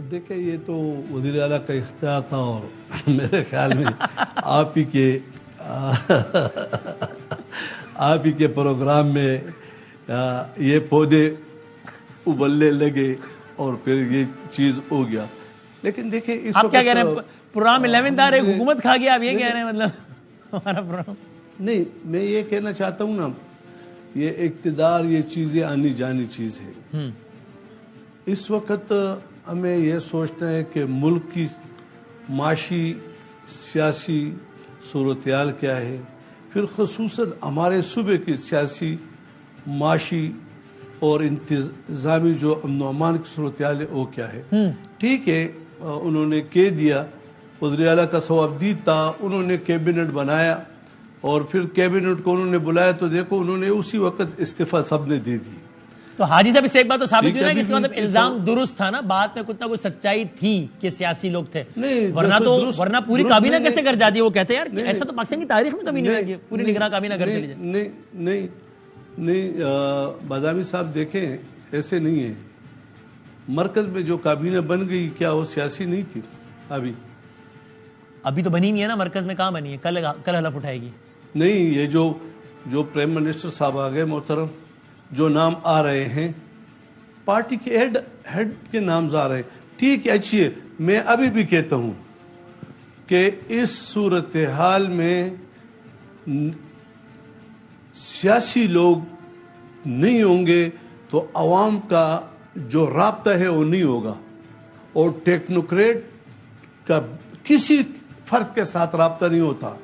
دیکھیں, یہ تو وزیر اعلیٰ کا اختیار تھا, اور میرے خیال میں آپ ہی کے پروگرام میں یہ پودے ابلنے لگے اور پھر یہ چیز ہو گیا. لیکن دیکھیں اس آپ کیا کہہ رہے ہیں, پروگرام 11 تھا, ایک حکومت کھا گیا, آپ یہ کہہ رہے ہیں مطلب ہمارا پروگرام؟ نہیں, میں یہ کہنا چاہتا ہوں نا, یہ اقتدار, یہ چیزیں آنی جانی چیز ہے. اس وقت ہمیں یہ سوچنا ہے کہ ملک کی معاشی سیاسی صورتحال کیا ہے, پھر خصوصاً ہمارے صوبے کی سیاسی معاشی اور انتظامی جو امن و امان کی صورتحال ہے وہ کیا ہے. ٹھیک ہے, انہوں نے کہہ دیا, وزیر اعلیٰ کا ثوابدید تھا, انہوں نے کیبنٹ بنایا, اور پھر کیبنٹ کو انہوں نے بلایا تو دیکھو انہوں نے اسی وقت استعفیٰ سب نے دے دی. تو حاجی صاحب اس سے ایک بات تو ثابت ہوئی نا کہ اس کا مطلب الزام درست تھا نا, بات میں کچھ نہ کچھ سچائی تھی کہ سیاسی لوگ تھے, ورنہ پوری کابینہ کیسے کر جاتی ہے. وہ کہتے ہیں یار ایسا تو پاکستان کی تاریخ میں کبھی نہیں ہوا کہ پوری نگراں کابینہ کر چلی جائے. نہیں, بادامی صاحب دیکھیں, ایسے نہیں ہے. مرکز میں جو کابینہ بن گئی, کیا وہ سیاسی نہیں تھی؟ ابھی تو بنی نہیں ہے نا, مرکز میں کہاں بنی ہے, کل حلف اٹھائے گی. نہیں, یہ جو پرائم منسٹر صاحب آ گئے محترم, جو نام آ رہے ہیں پارٹی کے ہیڈ کے نام آ رہے ہیں, ٹھیک ہے, اچھی ہے. میں ابھی بھی کہتا ہوں کہ اس صورتحال میں سیاسی لوگ نہیں ہوں گے تو عوام کا جو رابطہ ہے وہ نہیں ہوگا, اور ٹیکنوکریٹ کا کسی فرد کے ساتھ رابطہ نہیں ہوتا.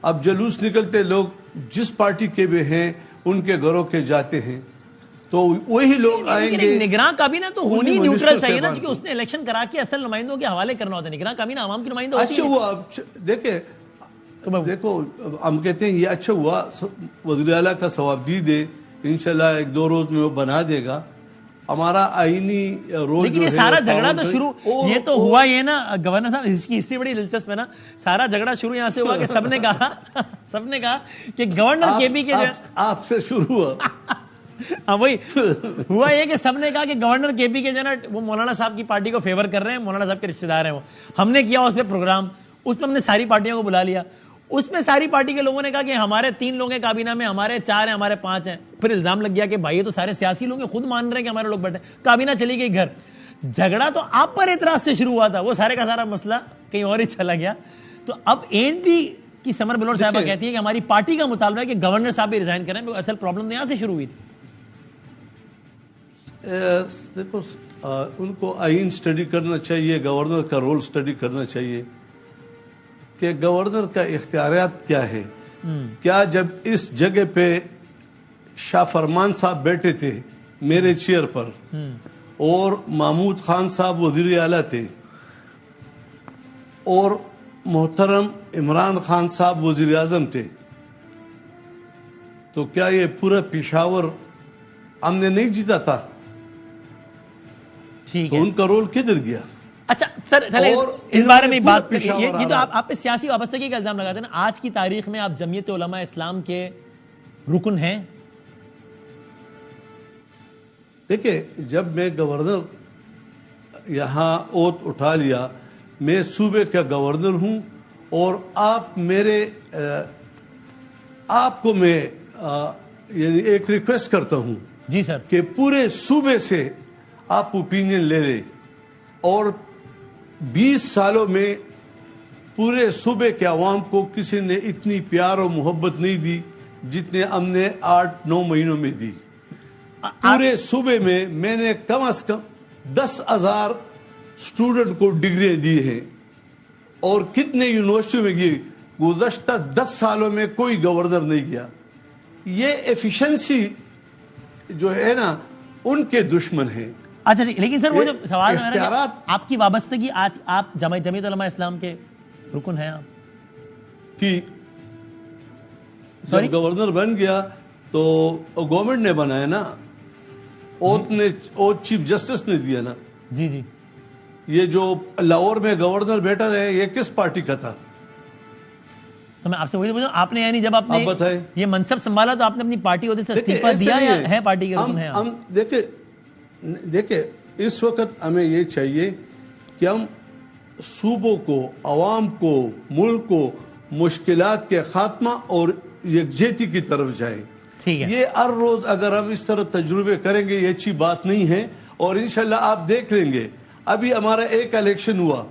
اب جلوس نکلتے لوگ جس پارٹی کے بھی ہیں ان کے گھروں کے جاتے ہیں, تو وہی لوگ آئیں گے. نگراں کابینہ تو ہونی نیوٹرل چاہیے نا, کیونکہ اس نے الیکشن کرا کے اصل نمائندوں کے حوالے کرنا ہوتا ہے. نگراں کابینہ عوام کی نمائندہ ہوتی ہے. اچھا ہوا, دیکھو ہم کہتے ہیں یہ اچھا ہوا, وزیر اعلیٰ کا ثوابدید ہے, انشاءاللہ 1-2 روز میں وہ بنا دے گا, ہمارا آئینی رول لیکن یہ سارا جھگڑا تو شروع یہ تو ہوا یہ نا گورنر صاحب اس کی ہسٹری بڑی دلچسپ ہے نا. سارا جھگڑا شروع یہاں سے ہوا کہ سب نے کہا کہ گورنر کے پی کے آپ سے شروع ہوا. ہاں وہی ہوا یہ کہ سب نے کہا کہ گورنر کے پی کے جو ہے نا وہ مولانا صاحب کی پارٹی کو فیور کر رہے ہیں, مولانا صاحب کے رشتے دار ہیں وہ. ہم نے کیا اس پہ پروگرام, اس میں ہم نے ساری پارٹیوں کو بلا لیا. اس میں ساری پارٹی کے لوگوں نے کہا کہ ہمارے 3 لوگ ہیں کابینہ میں, ہمارے 4 ہیں, ہمارے 5 ہیں. پھر الزام لگ گیا کہ بھائی یہ تو سارے سیاسی لوگ ہیں, خود مان رہے ہیں کہ ہمارے لوگ بیٹھے. کابینہ چلی گئی گھر. جھگڑا تو آپ پر اعتراض سے شروع ہوا تھا, وہ سارے کا سارا مسئلہ کہیں اور ہی چلا گیا. تو اب ANP کی سمر بلوچ صاحبہ کہتی ہے کہ ہماری پارٹی کا مطالبہ ہے کہ گورنر صاحب بھی ریزائن کریں. اصل پرابلم تو یہاں سے شروع ہوئی تھی. دیکھو ان کو آئین اسٹڈی کرنا چاہیے, گورنر کا رول اسٹڈی کرنا چاہیے کہ گورنر کا اختیارات کیا ہے. کیا جب اس جگہ پہ شاہ فرمان صاحب بیٹھے تھے میرے چیئر پر اور محمود خان صاحب وزیر اعلیٰ تھے اور محترم عمران خان صاحب وزیر اعظم تھے, تو کیا یہ پورا پشاور ہم نے نہیں جیتا تھا؟ تو ان کا رول کدھر گیا؟ اچھا سر اس بارے میں بات یہ تو آپ پہ سیاسی وابستگی کا الزام لگاتے ہیں نا. آج کی تاریخ میں آپ جمعیت علماء اسلام کے رکن ہیں. دیکھیں جب میں گورنر یہاں اوت اٹھا لیا, میں صوبے کا گورنر ہوں اور آپ کو میں یعنی ایک ریکویسٹ کرتا ہوں جی سر کہ پورے صوبے سے آپ اوپینین لے لیں. اور 20 سالوں میں پورے صوبے کے عوام کو کسی نے اتنی پیار اور محبت نہیں دی جتنے ہم نے 8-9 مہینوں میں دی. پورے صوبے میں نے کم از کم 10,000 اسٹوڈنٹ کو ڈگریاں دی ہیں اور کتنے یونیورسٹیوں میں گئی. گزشتہ 10 سالوں میں کوئی گورنر نہیں گیا. یہ ایفیشنسی جو ہے نا ان کے دشمن ہیں. اچھا لیکن سر وہ جو سوال ہے آپ کی وابستگی, آج آپ جمعیت علماء اسلام کے رکن ہیں آپ ٹھیک, جب گورنر بن گیا تو گورنمنٹ نے بنایا نا, اوت چیف جسٹس نے دیا نا. جی جی یہ جو لاہور میں گورنر بیٹھا ہے یہ کس پارٹی کا تھا؟ تو میں آپ سے وہی پوچھ رہا ہوں, آپ نے یعنی جب آپ نے یہ منصب سنبھالا تو آپ نے اپنی پارٹی عہدے سے استعفیٰ دیا یا ہے پارٹی کے رکن ہیں؟ ہم دیکھیں اس وقت ہمیں یہ چاہیے کہ ہم صوبوں کو, عوام کو, ملک کو مشکلات کے خاتمہ اور یکجہتی کی طرف جائیں. یہ ہر روز اگر ہم اس طرح تجربے کریں گے یہ اچھی بات نہیں ہے. اور انشاءاللہ آپ دیکھ لیں گے, ابھی ہمارا ایک الیکشن ہوا,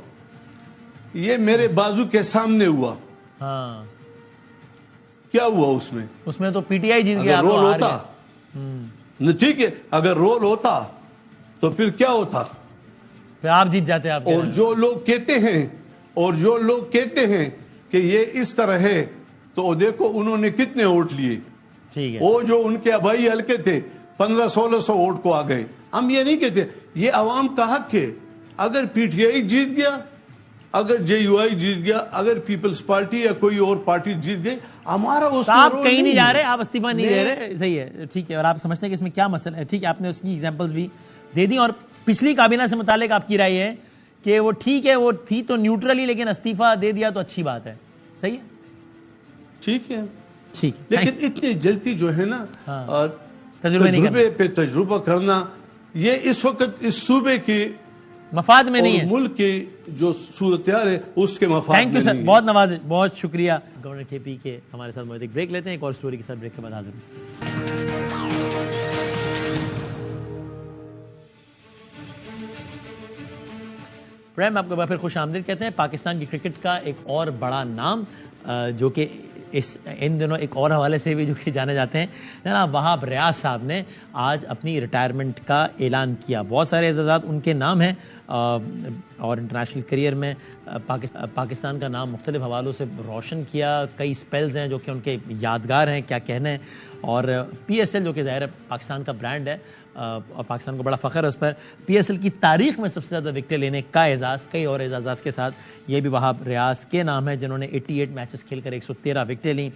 یہ میرے بازو کے سامنے ہوا. ہاں کیا ہوا اس میں تو پی ٹی آئی جیت گیا. رول ہوتا ٹھیک ہے, اگر رول ہوتا تو پھر کیا ہوتا, پھر آپ جیت جاتے. آپ اور جو لوگ کہتے ہیں کہ یہ اس طرح ہے تو دیکھو انہوں نے کتنے ووٹ لیے. ٹھیک ہے, وہ جو ان کے آبائی حلقے تھے 1500-1600 ووٹ کو آ گئے. ہم یہ نہیں کہتے, یہ عوام کا حق ہے. اگر پی ٹی آئی جیت گیا, اگر JUI جیت گیا, اگر پیپلز پارٹی یا کوئی اور پارٹی جیت گئی, ہمارا اس میں آپ کہیں نہیں جا رہے, آپ استعفیٰ نہیں دے رہے. صحیح ہے, ٹھیک ہے. اور آپ سمجھتے ہیں کہ اس میں کیا مسئلہ ہے. ٹھیک ہے, آپ نے اس کی ایگزامپلز بھی دے دی. اور پچھلی کابینہ سے متعلق آپ کی رائے ہے کہ وہ ٹھیک ہے, وہ تھی تو نیوٹرل ہی, لیکن استعفیٰ دے دیا تو اچھی بات ہے. صحیح ہے, ٹھیک ہے. ٹھیک, لیکن اتنی جلدی جو ہے نا تجربے پہ تجربہ کرنا, یہ اس وقت اس صوبے کی مفاد میں نہیں ہے, ملک کی جو صورتحال ہے اس کے مفاد میں نہیں ہے. تھینک یو سر, بہت نوازش, بہت شکریہ. گورنر کے پی کے ہمارے ساتھ موجود. ایک بریک لیتے ہیں, ایک اور سٹوری کے ساتھ بریک کے بعد حاضر ہوں. پرائم آپ کو پھر خوش آمدید کہتے ہیں. پاکستان کی کرکٹ کا ایک اور بڑا نام جو کہ ان دنوں ایک اور حوالے سے بھی جو کہ جانے جاتے ہیں, جناب وہاب ریاض صاحب نے آج اپنی ریٹائرمنٹ کا اعلان کیا. بہت سارے اعزازات ان کے نام ہیں اور انٹرنیشنل کریئر میں پاکستان کا نام مختلف حوالوں سے روشن کیا. کئی سپیلز ہیں جو کہ ان کے یادگار ہیں, کیا کہنا ہے. اور پی ایس ایل جو کہ ظاہر ہے پاکستان کا برانڈ ہے اور پاکستان کو بڑا فخر ہے اس پر. پی ایس ایل کی تاریخ میں سب سے زیادہ وکٹیں لینے کا اعزاز کئی اور اعزازات کے ساتھ یہ بھی وہاب ریاض کے نام ہے, جنہوں نے 88 میچز کھیل کر 113 وکٹیں لیں.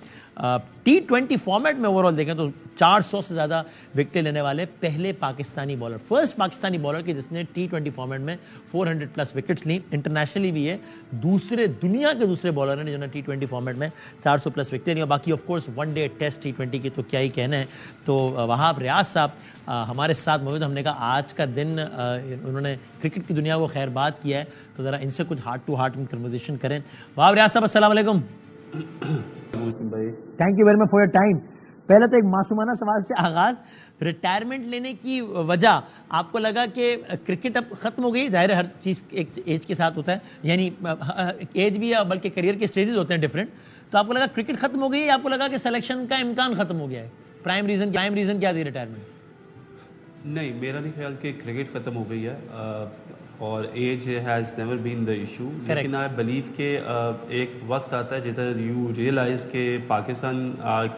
T20 فارمیٹ میں اوور آل دیکھیں تو 400 سے زیادہ وکٹیں لینے والے پہلے Pakistani bowler, first Pakistani bowler کہ جس نے T20 فارمیٹ میں 400 پلس وکٹس لیں. انٹرنیشنلی بھی یہ دنیا کے دوسرے بالر ہیں جنہوں نے T20 فارمیٹ میں 400 پلس وکٹیں لیں. اور باقی of course one day test T20 کی تو کیا ہی کہنا ہے. تو وہاب ریاض صاحب ہمارے ساتھ موجود. ہم نے کہا آج کا دن انہوں نے کرکٹ کی دنیا کو خیر بات کیا ہے, تو ذرا ان سے کچھ ہارٹ ٹو ہارٹ کنورسیشن کریں. وہاب ریاض صاحب السلام علیکم. Thank you very much for your time. پہلے تو ایک معصومانہ سوال سے آغاز, ریٹائرمنٹ لینے کی وجہ آپ کو لگا کہ کرکٹ اب ختم ہو گئی؟ ظاہر ہے ہر چیز ایک ایج کے ساتھ ہوتا ہے, یعنی ایج بھی بلکہ کریئر کے سٹیجز ہوتے ہیں ڈفرینٹ. تو آپ کو لگا کرکٹ ختم ہو گئی یا آپ کو لگا کہ سلیکشن کا امکان ختم ہو گیا ہے؟ پرائم ریزن کیا تھی ریٹائرمنٹ؟ نہیں, میرا نہیں خیال کہ کرکٹ ختم ہو گئی ہے اور age has never been the issue, لیکن آئی بلیو کہ ایک وقت آتا ہے جدھر یو ریئلائز کہ پاکستان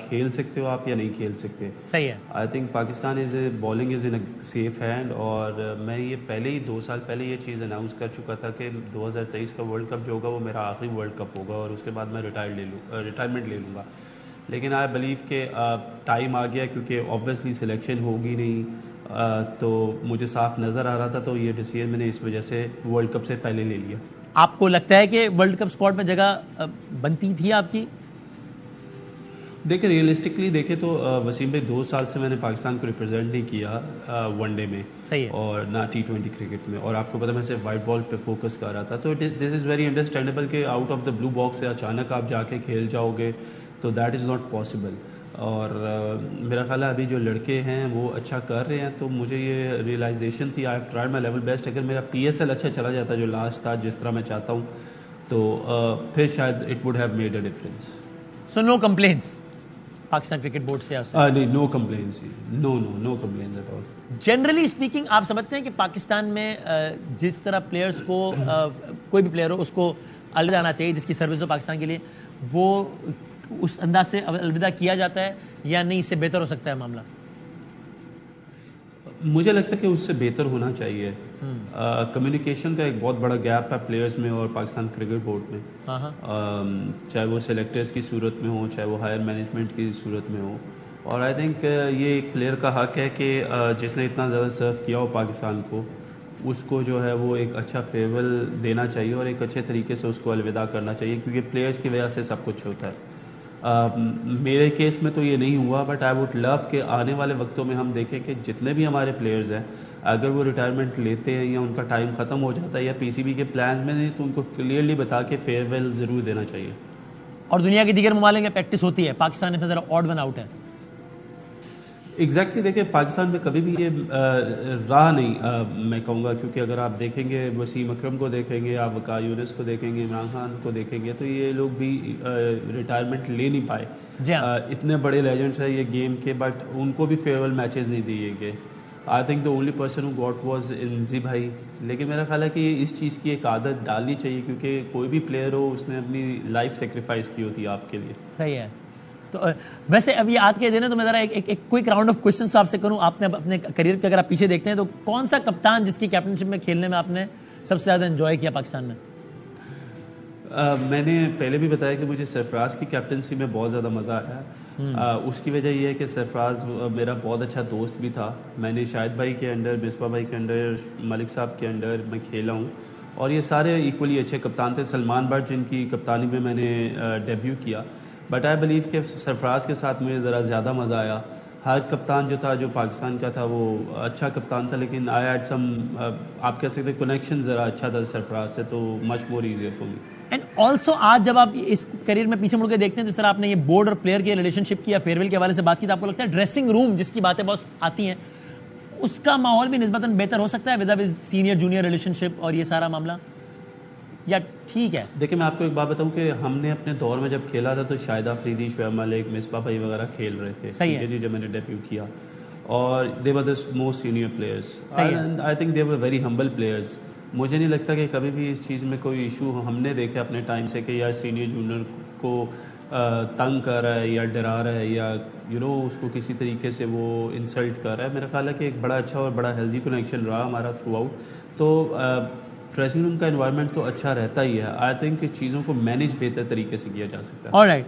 کھیل سکتے ہو آپ یا نہیں کھیل سکتے. صحیح ہے. I think Pakistan bowling is in a safe hand, اور میں یہ پہلے ہی 2 سال پہلے یہ چیز اناؤنس کر چکا تھا کہ 2023 کا ورلڈ کپ جو ہوگا وہ میرا آخری ورلڈ کپ ہوگا اور اس کے بعد میں ریٹائرمنٹ لے لوں گا. لیکن آئی بلیو کہ ٹائم آ گیا کیونکہ آبویسلی سلیکشن ہوگی نہیں, تو مجھے صاف نظر آ رہا تھا, تو یہ ڈیسیژن میں نے اس وجہ سے ورلڈ کپ سے پہلے لے لیا. آپ کو لگتا ہے کہ ورلڈ کپ اسکواڈ میں جگہ بنتی تھی آپ کی؟ دیکھیں ریئلسٹکلی دیکھیں تو وسیم بھائی 2 سال سے میں نے پاکستان کو ریپرزینٹ نہیں کیا ون ڈے میں اور نہ T20 کرکٹ میں, اور آپ کو پتہ میں صرف وائٹ بال پہ فوکس کر رہا تھا. تو دس از ویری انڈرسٹینڈیبل کہ out of the blue box سے اچانک آپ جا کے کھیل جاؤ گے تو دیٹ از ناٹ پاسبل. اور میرا خیال ہے ابھی جو لڑکے ہیں وہ اچھا کر رہے ہیں, تو مجھے یہ ریئلائزیشن تھی I have tried my level best. اگر میرا PSL اچھا چلا جاتا جو لاسٹ تھا جس طرح میں چاہتا ہوں تو پھر شاید it would have made a difference. So no compliance Pakistan Cricket Board سے؟ نہیں, no compliance, no compliance at all. Generally speaking آپ سمجھتے ہیں کہ پاکستان میں جس طرح پلیئرس کو کوئی بھی پلیئر ہو اس کو الوداع آنا چاہیے جس کی سروس ہو پاکستان کے لیے, وہ اس انداز سے الوداع کیا جاتا ہے یا نہیں, اس سے بہتر ہو سکتا ہے معاملہ؟ مجھے لگتا ہے کہ اس سے بہتر ہونا چاہیے. کمیونیکیشن کا ایک بہت بڑا گیپ ہے پلیئرز میں اور پاکستان کرکٹ بورڈ میں, چاہے وہ سلیکٹرز کی صورت میں ہو چاہے وہ ہائر مینجمنٹ کی صورت میں ہو. اور آئی تھنک یہ ایک پلیئر کا حق ہے کہ جس نے اتنا زیادہ سرو کیا ہو پاکستان کو, اس کو جو ہے وہ ایک اچھا فیئرویل دینا چاہیے اور ایک اچھے طریقے سے اس کو الوداع کرنا چاہیے, کیونکہ پلیئرز کی وجہ سے سب کچھ ہوتا ہے. میرے کیس میں تو یہ نہیں ہوا, بٹ آئی ووڈ لو کہ آنے والے وقتوں میں ہم دیکھیں کہ جتنے بھی ہمارے پلیئرز ہیں اگر وہ ریٹائرمنٹ لیتے ہیں یا ان کا ٹائم ختم ہو جاتا ہے یا PCB کے پلانز میں نہیں, تو ان کو کلیئرلی بتا کے فیئر ویل ضرور دینا چاہیے. اور دنیا کے دیگر ممالک میں پریکٹس ہوتی ہے, پاکستان میں ذرا آڈ ون آؤٹ ہے. ایگزیکٹلی دیکھیں پاکستان میں کبھی بھی یہ رہا نہیں میں کہوں گا, کیونکہ اگر آپ دیکھیں گے وسیم اکرم کو دیکھیں گے, آپ وقار یونس کو دیکھیں گے, عمران خان کو دیکھیں گے, تو یہ لوگ بھی ریٹائرمنٹ لے نہیں پائے. اتنے بڑے لیجنڈس ہیں یہ گیم کے, بٹ ان کو بھی فیئرویل میچز نہیں دیے گئے. I think the only person who got was Inzi بھائی. لیکن میرا خیال ہے کہ اس چیز کی ایک عادت ڈالنی چاہیے, کیونکہ کوئی بھی پلیئر ہو اس نے اپنی لائف سیکریفائز کی ہوتی ہے آپ کے لیے. صحیح ہے. تو ویسے ابھی آج کے دن ہے تو میں ذرا ایک کوئک راؤنڈ آف کوشچنس آپ سے کروں. آپ نے اپنے کریئر کے اگر آپ پیچھے دیکھتے ہیں تو کون سا کپتان جس کی کیپٹنشپ میں کھیلنے میں آپ نے سب سے زیادہ انجوائے کیا پاکستان میں؟ میں نے پہلے بھی بتایا کہ مجھے سرفراز کی کیپٹنسی میں بہت زیادہ مزہ آیا. اس کی وجہ یہ ہے کہ سرفراز میرا بہت اچھا دوست بھی تھا. میں نے شاہد بھائی کے انڈر, مصباح بھائی کے انڈر, ملک صاحب کے انڈر میں کھیلا ہوں, اور یہ سارے ایکولی اچھے کپتان تھے. سلمان بٹ جن کی کپتانی میں میں نے ڈیبیو کیا, بٹ آئی بلیو کہ سرفراز کے ساتھ مجھے ذرا زیادہ مزہ آیا. ہر کپتان جو تھا جو پاکستان کا تھا وہ اچھا کپتان تھا, لیکن آئی ہیڈ سم آپ کہہ سکتے کنیکشن ذرا اچھا تھا سرفراز سے, تو much more easier for me. And also آج جب آپ اس کریئر میں پیچھے مڑ کے دیکھتے ہیں جس طرح آپ نے یہ بورڈ اور پلیئر کے ریلیشن شپ کی یا فیئرویل کے حوالے سے بات کی, تو آپ کو لگتا ہے ڈریسنگ روم جس کی باتیں بہت آتی ہیں اس کا ماحول بھی نسبتاً بہتر ہو سکتا ہے ود سینئر جونیئر ریلیشن شپ اور یہ سارا معاملہ, یا ٹھیک ہے؟ دیکھیں میں آپ کو ایک بات بتاؤں کہ ہم نے اپنے دور میں جب کھیلا تھا تو شاہد آفریدی, شعیب ملک, مصباح بھائی وغیرہ کھیل رہے تھے. صحیح ہے جی, جب میں نے ڈیبیو کیا, اور they were the most senior players, and I think they were very humble players. مجھے نہیں لگتا کہ کبھی بھی اس چیز میں کوئی ایشو ہم نے دیکھا اپنے ٹائم سے کہ یار سینئر جونیئر کو تنگ کر رہا ہے یا ڈرا رہا ہے یا اس کو کسی طریقے سے وہ انسلٹ کر رہا ہے. میرا خیال ہے کہ ایک بڑا اچھا اور بڑا ہیلدی کنیکشن رہا ہمارا تھرو آؤٹ. تو ڈریسنگ روم کا انوائرمنٹ تو اچھا رہتا ہی ہے. آئی تھنک کہ چیزوں کو مینیج بہتر طریقے سے کیا جا سکتا ہے. آلرائٹ.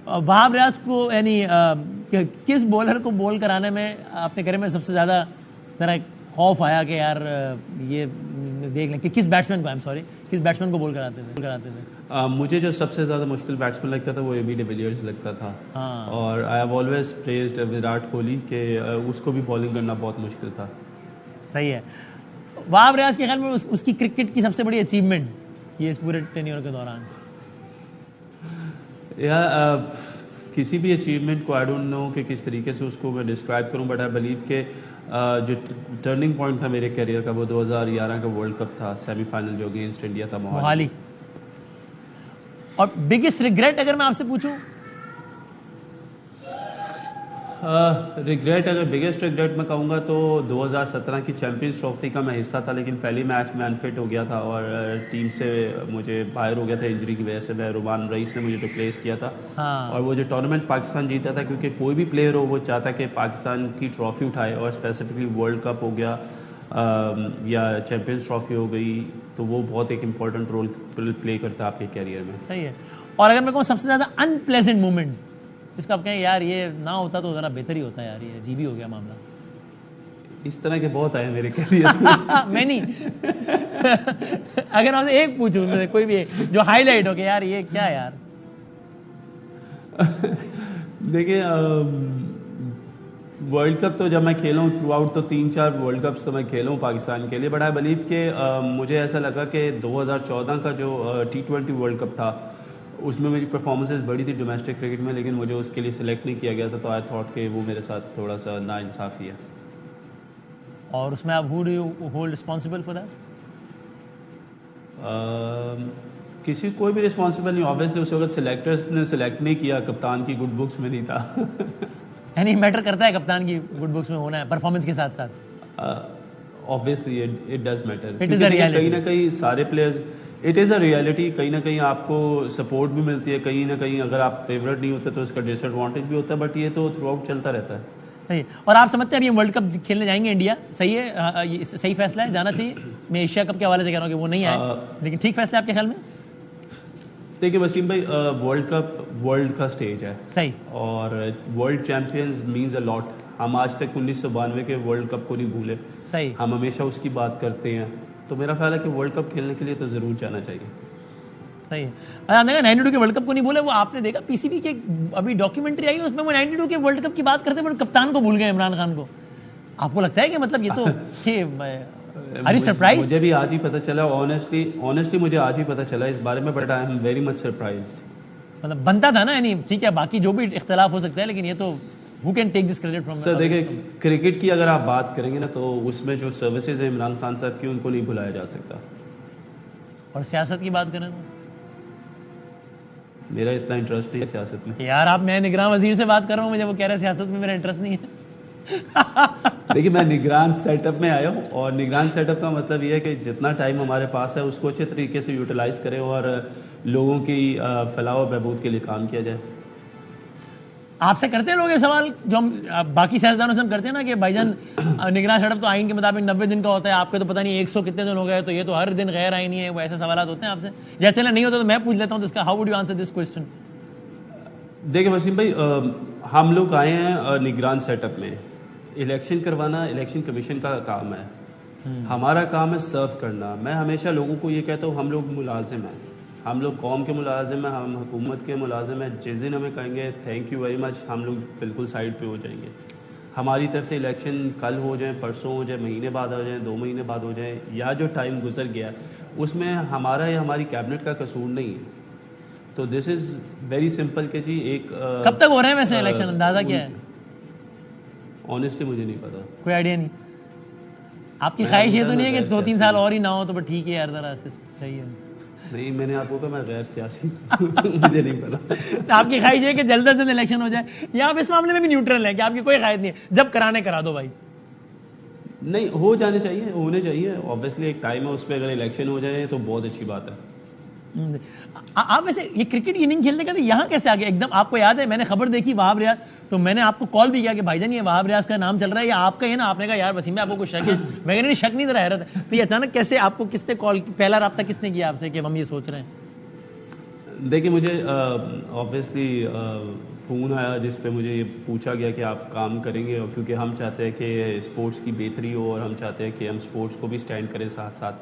وہاب ریاض کو یعنی کس بولر کو بول کرانے میں آپ کے کریئر میں سب سے زیادہ ذرا خوف آیا کہ یار یہ دیکھ لیں کہ کس بیٹسمین کو کس بیٹسمین کو بول کراتے تھے؟ مجھے جو سب سے زیادہ مشکل بیٹسمین لگتا تھا وہ اے بی ڈی ویلیئرز لگتا تھا. اور I have always praised Virat Kohli کہ اس کو بھی بالنگ کرنا بہت مشکل تھا. صحیح ہے. وہاب ریاض کے خیال میں اس کی کرکٹ کی سب سے بڑی اچیومنٹ یہ اس پورے ٹینیور کے دوران؟ کسی بھی اچیومنٹ کو آئی ڈونٹ نو کہ کس طریقے سے اس کو میں ڈسکرائب کروں, بٹ آئی بلیو کہ جو ٹرننگ پوائنٹ تھا میرے کیریئر کا وہ 2011 کا ورلڈ کپ تھا, سیمی فائنل جو اگینسٹ انڈیا تھا موہالی. اور بگیسٹ ریگریٹ اگر میں آپ سے پوچھوں؟ ریگریٹ اگر بگیسٹ ریگریٹ میں کہوں گا تو 2017 کی چیمپئنز ٹرافی کا میں حصہ تھا, لیکن پہلی میچ میں انفٹ ہو گیا تھا اور ٹیم سے مجھے باہر ہو گیا تھا انجری کی وجہ سے. میں رومان رئیس نے مجھے ریپلیس کیا تھا. اور وہ جو ٹورنامنٹ پاکستان جیتا تھا, کیونکہ کوئی بھی پلیئر ہو وہ چاہتا کہ پاکستان کی ٹرافی اٹھائے, اور اسپیسیفکلی ورلڈ کپ ہو گیا یا چیمپئنز ٹرافی ہو گئی تو وہ بہت ایک امپورٹنٹ رول پلے کرتا ہے آپ کے کیریئر میں. صحیح ہے. اور اگر میں کہوں سب سے زیادہ ان پلیزنٹ مومنٹ جس کو آپ کہیں یار یہ نہ ہوتا تو ذرا بہتر ہی ہوتا ہے, یار یہ عجیب ہی ہو گیا معاملہ؟ اس طرح کے بہت آئے میرے کیریئر میں نہیں اگر آپ سے ایک پوچھوں کوئی بھی جو ہائی لائٹ ہو کہ یار یہ کیا یار. دیکھیں ورلڈ کپ تو جب میں کھیلا ہوں تھرو آؤٹ تو 3-4 ورلڈ کپس تو میں کھیلا ہوں پاکستان کے لیے, بٹ آئی بلیو کہ مجھے ایسا لگا کہ 2014 کا جو T20 ورلڈ کپ تھا اس میں میری پرفارمنسز بڑی تھی ڈومیسٹک کرکٹ میں, لیکن مجھے اس کے لیے سلیکٹ نہیں کیا گیا تھا. تو آئی تھاٹ کہ وہ میرے ساتھ تھوڑا سا ناانصافی ہے. اور اس میں آپ who do you hold responsible for that? کسی کوئی بھی رسپانسبل نہیں. آبویسلی اس وقت سلیکٹرز نے سلیکٹ نہیں کیا, کپتان کی گڈ بکس میں نہیں تھا. یعنی میٹر کرتا ہے کپتان کی گڈ بکس میں ہونا ہے پرفارمنس کے ساتھ ساتھ؟ obviously it does matter. It is a reality. کہیں نہ کہیں سارے players it is a reality, کہیں نہ کہیں آپ کو سپورٹ بھی ملتی ہے, کہیں نہ کہیں اگر آپ فیوریٹ نہیں ہوتے تو اس کا ڈس ایڈوانٹیج بھی ہوتا ہے, بٹ یہ تو تھرو آؤٹ چلتا رہتا ہے. صحیح. اور آپ سمجھتے ہیں ابھی ہم ورلڈ کپ کھیلنے جائیں گے انڈیا, صحیح ہے, صحیح فیصلہ ہے, جانا چاہیے؟ میں ایشیا کپ کے حوالے سے کہہ رہا ہوں کہ وہ نہیں آئے, لیکن ٹھیک فیصلہ ہے آپ کے خیال میں؟ دیکھیے وسیم بھائی, ورلڈ کپ ورلڈ کا سٹیج ہے صحیح, اور ورلڈ چیمپئنز مینز اے لاٹ. ہم آج تک 1992 کے ورلڈ کپ کو نہیں بھولے, صحیح, ہم ہمیشہ اس کی بات کرتے ہیں. تو میرا خیال ہے کہ ورلڈ کپ کھیلنے کے لیے تو ضرور جانا چاہیے. صحیح ہے. آپ نے 92 کے ورلڈ کپ کو نہیں بھولے, وہ آپ نے دیکھا پی سی بی کی ابھی ڈاکیومنٹری آئی اس میں وہ 92 کے ورلڈ کپ کی بات کرتے ہیں, کپتان کو بھول گئے, عمران خان کو. آپ کو لگتا ہے کہ مطلب یہ تو سرپرائز؟ مجھے بھی آج ہی پتہ چلا, آنیسٹلی مجھے آج ہی پتہ چلا اس بارے میں, but I am very much surprised. مطلب بنتا تھا نا, یعنی ٹھیک ہے باقی جو بھی اختلاف ہو سکتا ہے, لیکن یہ تو who can take this credit from? سر دیکھیں کرکٹ کی اگر آپ بات کریں گے نا تو اس میں جو سروسز ہیں عمران خان صاحب کی ان کو نہیں بھلایا جا سکتا. اور سیاست کی بات کریں تو میرا اتنا انٹرسٹ نہیں ہے سیاست میں. یار آپ, میں نگراں وزیر سے بات کر رہا ہوں, مجھے وہ کہہ رہے ہیں سیاست میں میرا انٹرسٹ نہیں ہے. دیکھیے میں نگران سیٹ اپ میں آیا ہوں, اور نگران سیٹ اپ کا مطلب یہ ہے کہ جتنا ٹائم ہمارے پاس ہے اس کو اچھے طریقے سے یوٹیلائز کریں اور لوگوں کی فلاح و بہبود کے لیے کام کیا جائے. آپ سے کرتے ہیں لوگ یہ سوال جو ہم باقی سیاستدانوں سے ہم کرتے ہیں نا کہ بھائی جان نگراں سیٹ اپ تو آئین کے مطابق 90 دن کا ہوتا ہے, آپ کے تو پتہ نہیں 100 کتنے دن ہو گئے, تو یہ تو ہر دن غیر آئینی ہے. وہ ایسے سوالات ہوتے ہیں آپ سے, یا چلے نہیں ہوتا تو میں پوچھ لیتا ہوں, تو اس کا how would you answer this question? دیکھیں وسیم بھائی, ہم لوگ آئے ہیں نگران سیٹ اپ میں. الیکشن کروانا الیکشن کمیشن کا کام ہے, ہمارا کام ہے سرو کرنا. میں ہمیشہ لوگوں کو یہ کہتا ہوں ہم لوگ ملازم ہیں, ہم لوگ قوم کے ملازم ہیں, ہم حکومت کے ملازم ہیں. جس دن ہمیں کہیں گے تھینک یو ویری مچ, ہم لوگ بالکل سائڈ پہ ہو جائیں گے. ہماری طرف سے الیکشن کل ہو جائیں, پرسوں ہو جائیں, مہینے بعد ہو جائیں, 2 مہینے بعد ہو جائیں, یا جو ٹائم گزر گیا اس میں ہمارا یا ہماری کیبنٹ کا قصور نہیں ہے. تو دس از ویری سمپل کہ جی ایک کب تک ہو رہے ہیں ویسے الیکشن, اندازہ کیا ہے؟ آنیسٹلی مجھے نہیں پتا, کوئی آئیڈیا نہیں. آپ کی خواہش یہ تو نہیں ہے کہ 2-3 سال اور ہی نہ ہو تو ٹھیک ہے یار, ذرا صحیح ہے؟ نہیں, میں نے آپ کو کہا میں غیر سیاسی مجھے نہیں پتا. آپ کی خواہش ہے کہ جلد از جلد الیکشن ہو جائے, یا آپ اس معاملے میں بھی نیوٹرل ہیں کہ آپ کی کوئی خواہش نہیں ہے, جب کرانے کرا دو بھائی؟ نہیں ہو جانے چاہیے, ہونے چاہیے, obviously ایک ٹائم ہے اس پہ, اگر الیکشن ہو جائے تو بہت اچھی بات ہے. آپ ویسے یہ کرکٹ اننگ کھیلنے کا یہاں کیسے آگے؟ ایک دم آپ کو یاد ہے میں نے خبر دیکھی وہاب ریاض, تو میں نے آپ کو کال بھی کیا کہ بھائی جان یہ وہاب ریاض کا نام چل رہا ہے, یہ آپ کا ہے نا؟ آپ نے کہا یار وسیم آپ کو کچھ شک ہے؟ میں کہا نہیں شک نہیں, ذرا حیرت ہے. تو یہ اچانک کیسے آپ کو کس نے کال, پہلا رابطہ کس نے کیا آپ سے کہ ہم یہ سوچ رہے ہیں؟ دیکھیں مجھے آبویسلی فون آیا جس پہ مجھے یہ پوچھا گیا کہ آپ کام کریں گے, اور کیونکہ ہم چاہتے ہیں کہ اسپورٹس کی بہتری ہو اور ہم چاہتے ہیں کہ ہم اسپورٹس کو بھی اسٹینڈ کریں ساتھ ساتھ.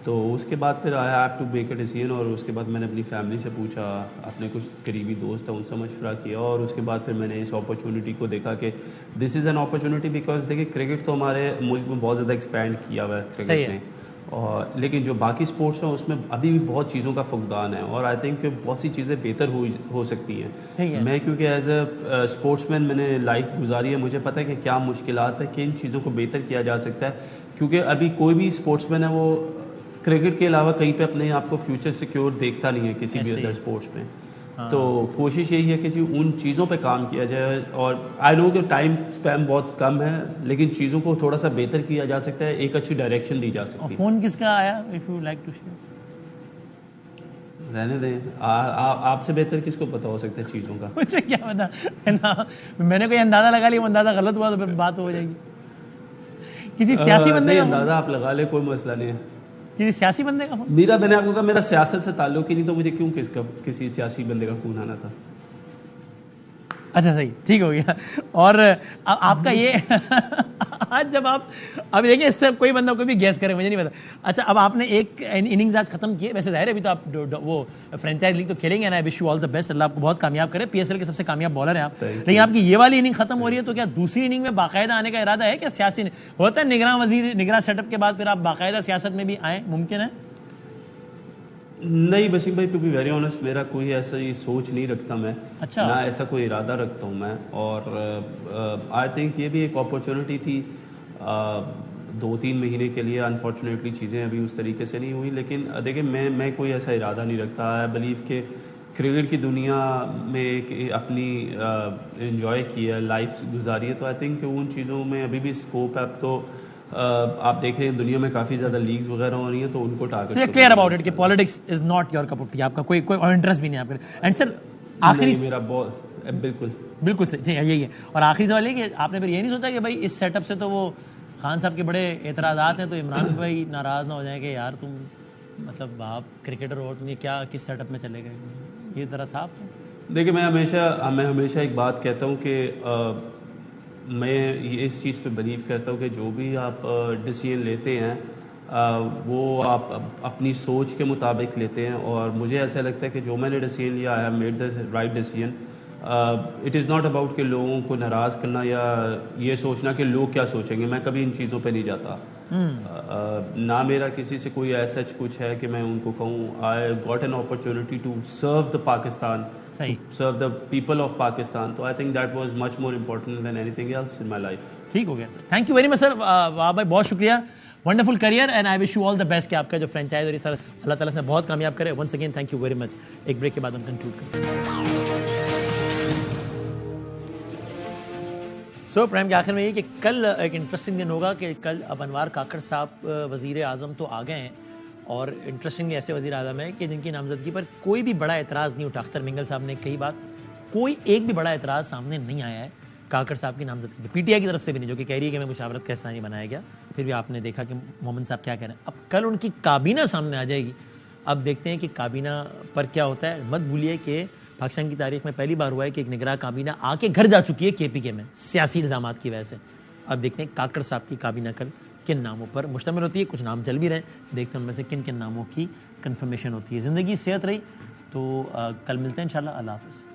تو اس کے بعد پھر I have to make a decision, اور اس کے بعد میں نے اپنی فیملی سے پوچھا, اپنے کچھ قریبی دوست ہیں ان سے مشورہ کیا, اور اس کے بعد پھر میں نے اس اپرچونیٹی کو دیکھا کہ دس از این اپرچونیٹی, بیکاز دیکھیے کرکٹ تو ہمارے ملک میں بہت زیادہ ایکسپینڈ کیا ہوا ہے کرکٹ نے, اور لیکن جو باقی اسپورٹس ہیں اس میں ابھی بھی بہت چیزوں کا فقدان ہے, اور آئی تھنک کہ بہت سی چیزیں بہتر ہو سکتی ہیں. میں کیونکہ ایز اے اسپورٹس مین میں نے لائف گزاری ہے, مجھے پتہ ہے کہ کیا مشکلات ہے, کن چیزوں کو بہتر کیا جا سکتا ہے, کیونکہ ابھی کوئی بھی اسپورٹس مین ہے وہ کرکٹ کے علاوہ کہیں پہ اپنے آپ کو فیوچر سیکیور دیکھتا نہیں ہے کسی بھی ادر اسپورٹس میں. تو کوشش یہی ہے کہ جی ان چیزوں پہ کام کیا جائے, اور آئی نو کہ ٹائم اسپیم بہت کم ہے, لیکن چیزوں کو تھوڑا سا بہتر کیا جا سکتا ہے, ایک اچھی ڈائریکشن دی جا سکتی ہے. فون کس کا آیا if you like to share؟ رہنے دیں, آپ سے بہتر کس کو پتہ ہو سکتا ہے چیزوں کا؟ مجھے کیا پتا, میں نے کوئی اندازہ لگا لیا, وہ اندازہ غلط ہوا تو پھر بات ہو جائے گی. کسی سیاسی بندے کا اندازہ آپ لگا لیں, کوئی مسئلہ نہیں ہے. کسی سیاسی بندے کا فون؟ میں نے آپ کو کہا میرا سیاست سے تعلق ہی نہیں, تو مجھے کیوں کسی سیاسی بندے کا فون آنا تھا. اچھا صحیح, ٹھیک ہو گیا. اور آپ کا یہ آج جب آپ اب دیکھیں اس سے کوئی بندہ کوئی بھی گیس کرے, مجھے نہیں پتا. اچھا اب آپ نے ایک اننگز آج ختم کی ہے, ویسے ظاہر ہے ابھی تو آپ وہ فرینچائز لیگ تو کھیلیں گے نا, آئی wish you all the best, اللہ آپ کو بہت کامیاب کرے, پی ایس ایل کے سب سے کامیاب بالر ہیں آپ. لیکن آپ کی یہ والی اننگ ختم ہو رہی ہے تو کیا دوسری اننگ میں باقاعدہ آنے کا ارادہ ہے؟ کیا سیاسی ہوتا ہے نگراں وزیر, نگراں سیٹ اپ کے بعد پھر آپ باقاعدہ سیاست میں بھی آئیں, ممکن ہے؟ نہیں وسیم بھائی, ٹو بی ویری آنیسٹ میرا کوئی ایسا ہی سوچ نہیں رکھتا میں, اچھا نہ ایسا کوئی ارادہ رکھتا ہوں میں. اور آئی تھنک یہ بھی ایک اپرچونیٹی تھی 2-3 مہینے کے لیے. انفارچونیٹلی چیزیں ابھی اس طریقے سے نہیں ہوئی, لیکن دیکھیں میں کوئی ایسا ارادہ نہیں رکھتا. آئی بلیو کہ کرکٹ کی دنیا میں ایک اپنی انجوائے کی ہے, لائف گزاری ہے, تو آئی تھنک کہ ان چیزوں میں ابھی بھی اسکوپ ہے. اب تو آپ دیکھیں دنیا میں کافی زیادہ لیگز وغیرہ ہو رہی ہیں, تو ان کو ٹارگٹ کلیئر اباؤٹ اٹ کہ politics is not your cup of T, آپ کا کوئی انٹرسٹ بھی نہیں آپ کا. اینڈ سر آخری میرا بہت بالکل صحیح یہی ہے. اور آخری سوال یہ کہ آپ نے پھر یہ نہیں سوچا کہ بھائی اس سیٹ اپ سے تو وہ خان صاحب کے بڑے اعتراضات ہیں, تو عمران بھائی ناراض نہ ہو جائیں کہ یار تم مطلب آپ کرکٹر ہو, تم یہ کیا کس سیٹ اپ میں چلے گئے, یہ طرح تھا آپ کو؟ دیکھیں میں ہمیشہ ایک بات کہتا ہوں کہ میں اس چیز پہ بلیو کرتا ہوں کہ جو بھی آپ ڈیسیژن لیتے ہیں وہ آپ اپنی سوچ کے مطابق لیتے ہیں, اور مجھے ایسا لگتا ہے کہ جو میں نے ڈیسیژن لیا, I have made the right decision. It is not about کہ لوگوں کو ناراض کرنا یا یہ سوچنا کہ لوگ کیا سوچیں گے. میں کبھی ان چیزوں پہ نہیں جاتا, نہ میرا کسی سے کوئی ایسا کچھ ہے کہ میں ان کو کہوں. I got an opportunity to serve the Pakistan, serve the people of Pakistan. So I think that was much more important than anything else in my life. ٹھیک ہو گیا سر, تھینک یو ویری مچ سر. وہاب بھائی بہت شکریہ, wonderful career, and I wish you all the best کہ آپ کا جو franchise اور یہ سر اللہ تعالیٰ سے بہت کامیاب کرے. Once again thank you very much. ایک بریک کے بعد ہم کنکلوڈ کرتے ہیں. سو پروگرام کے آخر میں یہ کہ کل ایک انٹرسٹنگ دن ہوگا کہ کل اب انوار کاکڑ صاحب وزیر اعظم تو آ گئے ہیں, اور انٹرسٹنگلی ایسے وزیر اعظم ہیں کہ جن کی نامزدگی پر کوئی بھی بڑا اعتراض نہیں اٹھا. اختر منگل صاحب نے کئی بات, کوئی ایک بھی بڑا اعتراض سامنے نہیں آیا ہے کاکڑ صاحب کی نامزدگی پہ, پی ٹی آئی کی طرف سے بھی نہیں, جو کہ کہہ رہی ہے کہ میں مشاورت کا حصہ نہیں بنایا گیا. پھر بھی آپ نے دیکھا کہ محمد صاحب کیا کہہ رہے ہیں. اب کل ان کی کابینہ سامنے آ جائے گی, اب دیکھتے ہیں کہ کابینہ پر کیا ہوتا ہے. مت بھولیے کہ پاکستان کی تاریخ میں پہلی بار ہوا ہے کہ ایک نگراں کابینہ آ کے گھر جا چکی ہے کے پی کے میں سیاسی الزامات کی وجہ سے. اب دیکھتے ہیں کاکڑ صاحب کی کابینہ کل کن ناموں پر مشتمل ہوتی ہے. کچھ نام چل بھی رہے ہیں, دیکھتے ہیں ان میں سے کن کن ناموں کی کنفرمیشن ہوتی ہے. زندگی صحت رہی تو کل ملتے ہیں انشاءاللہ. اللہ حافظ.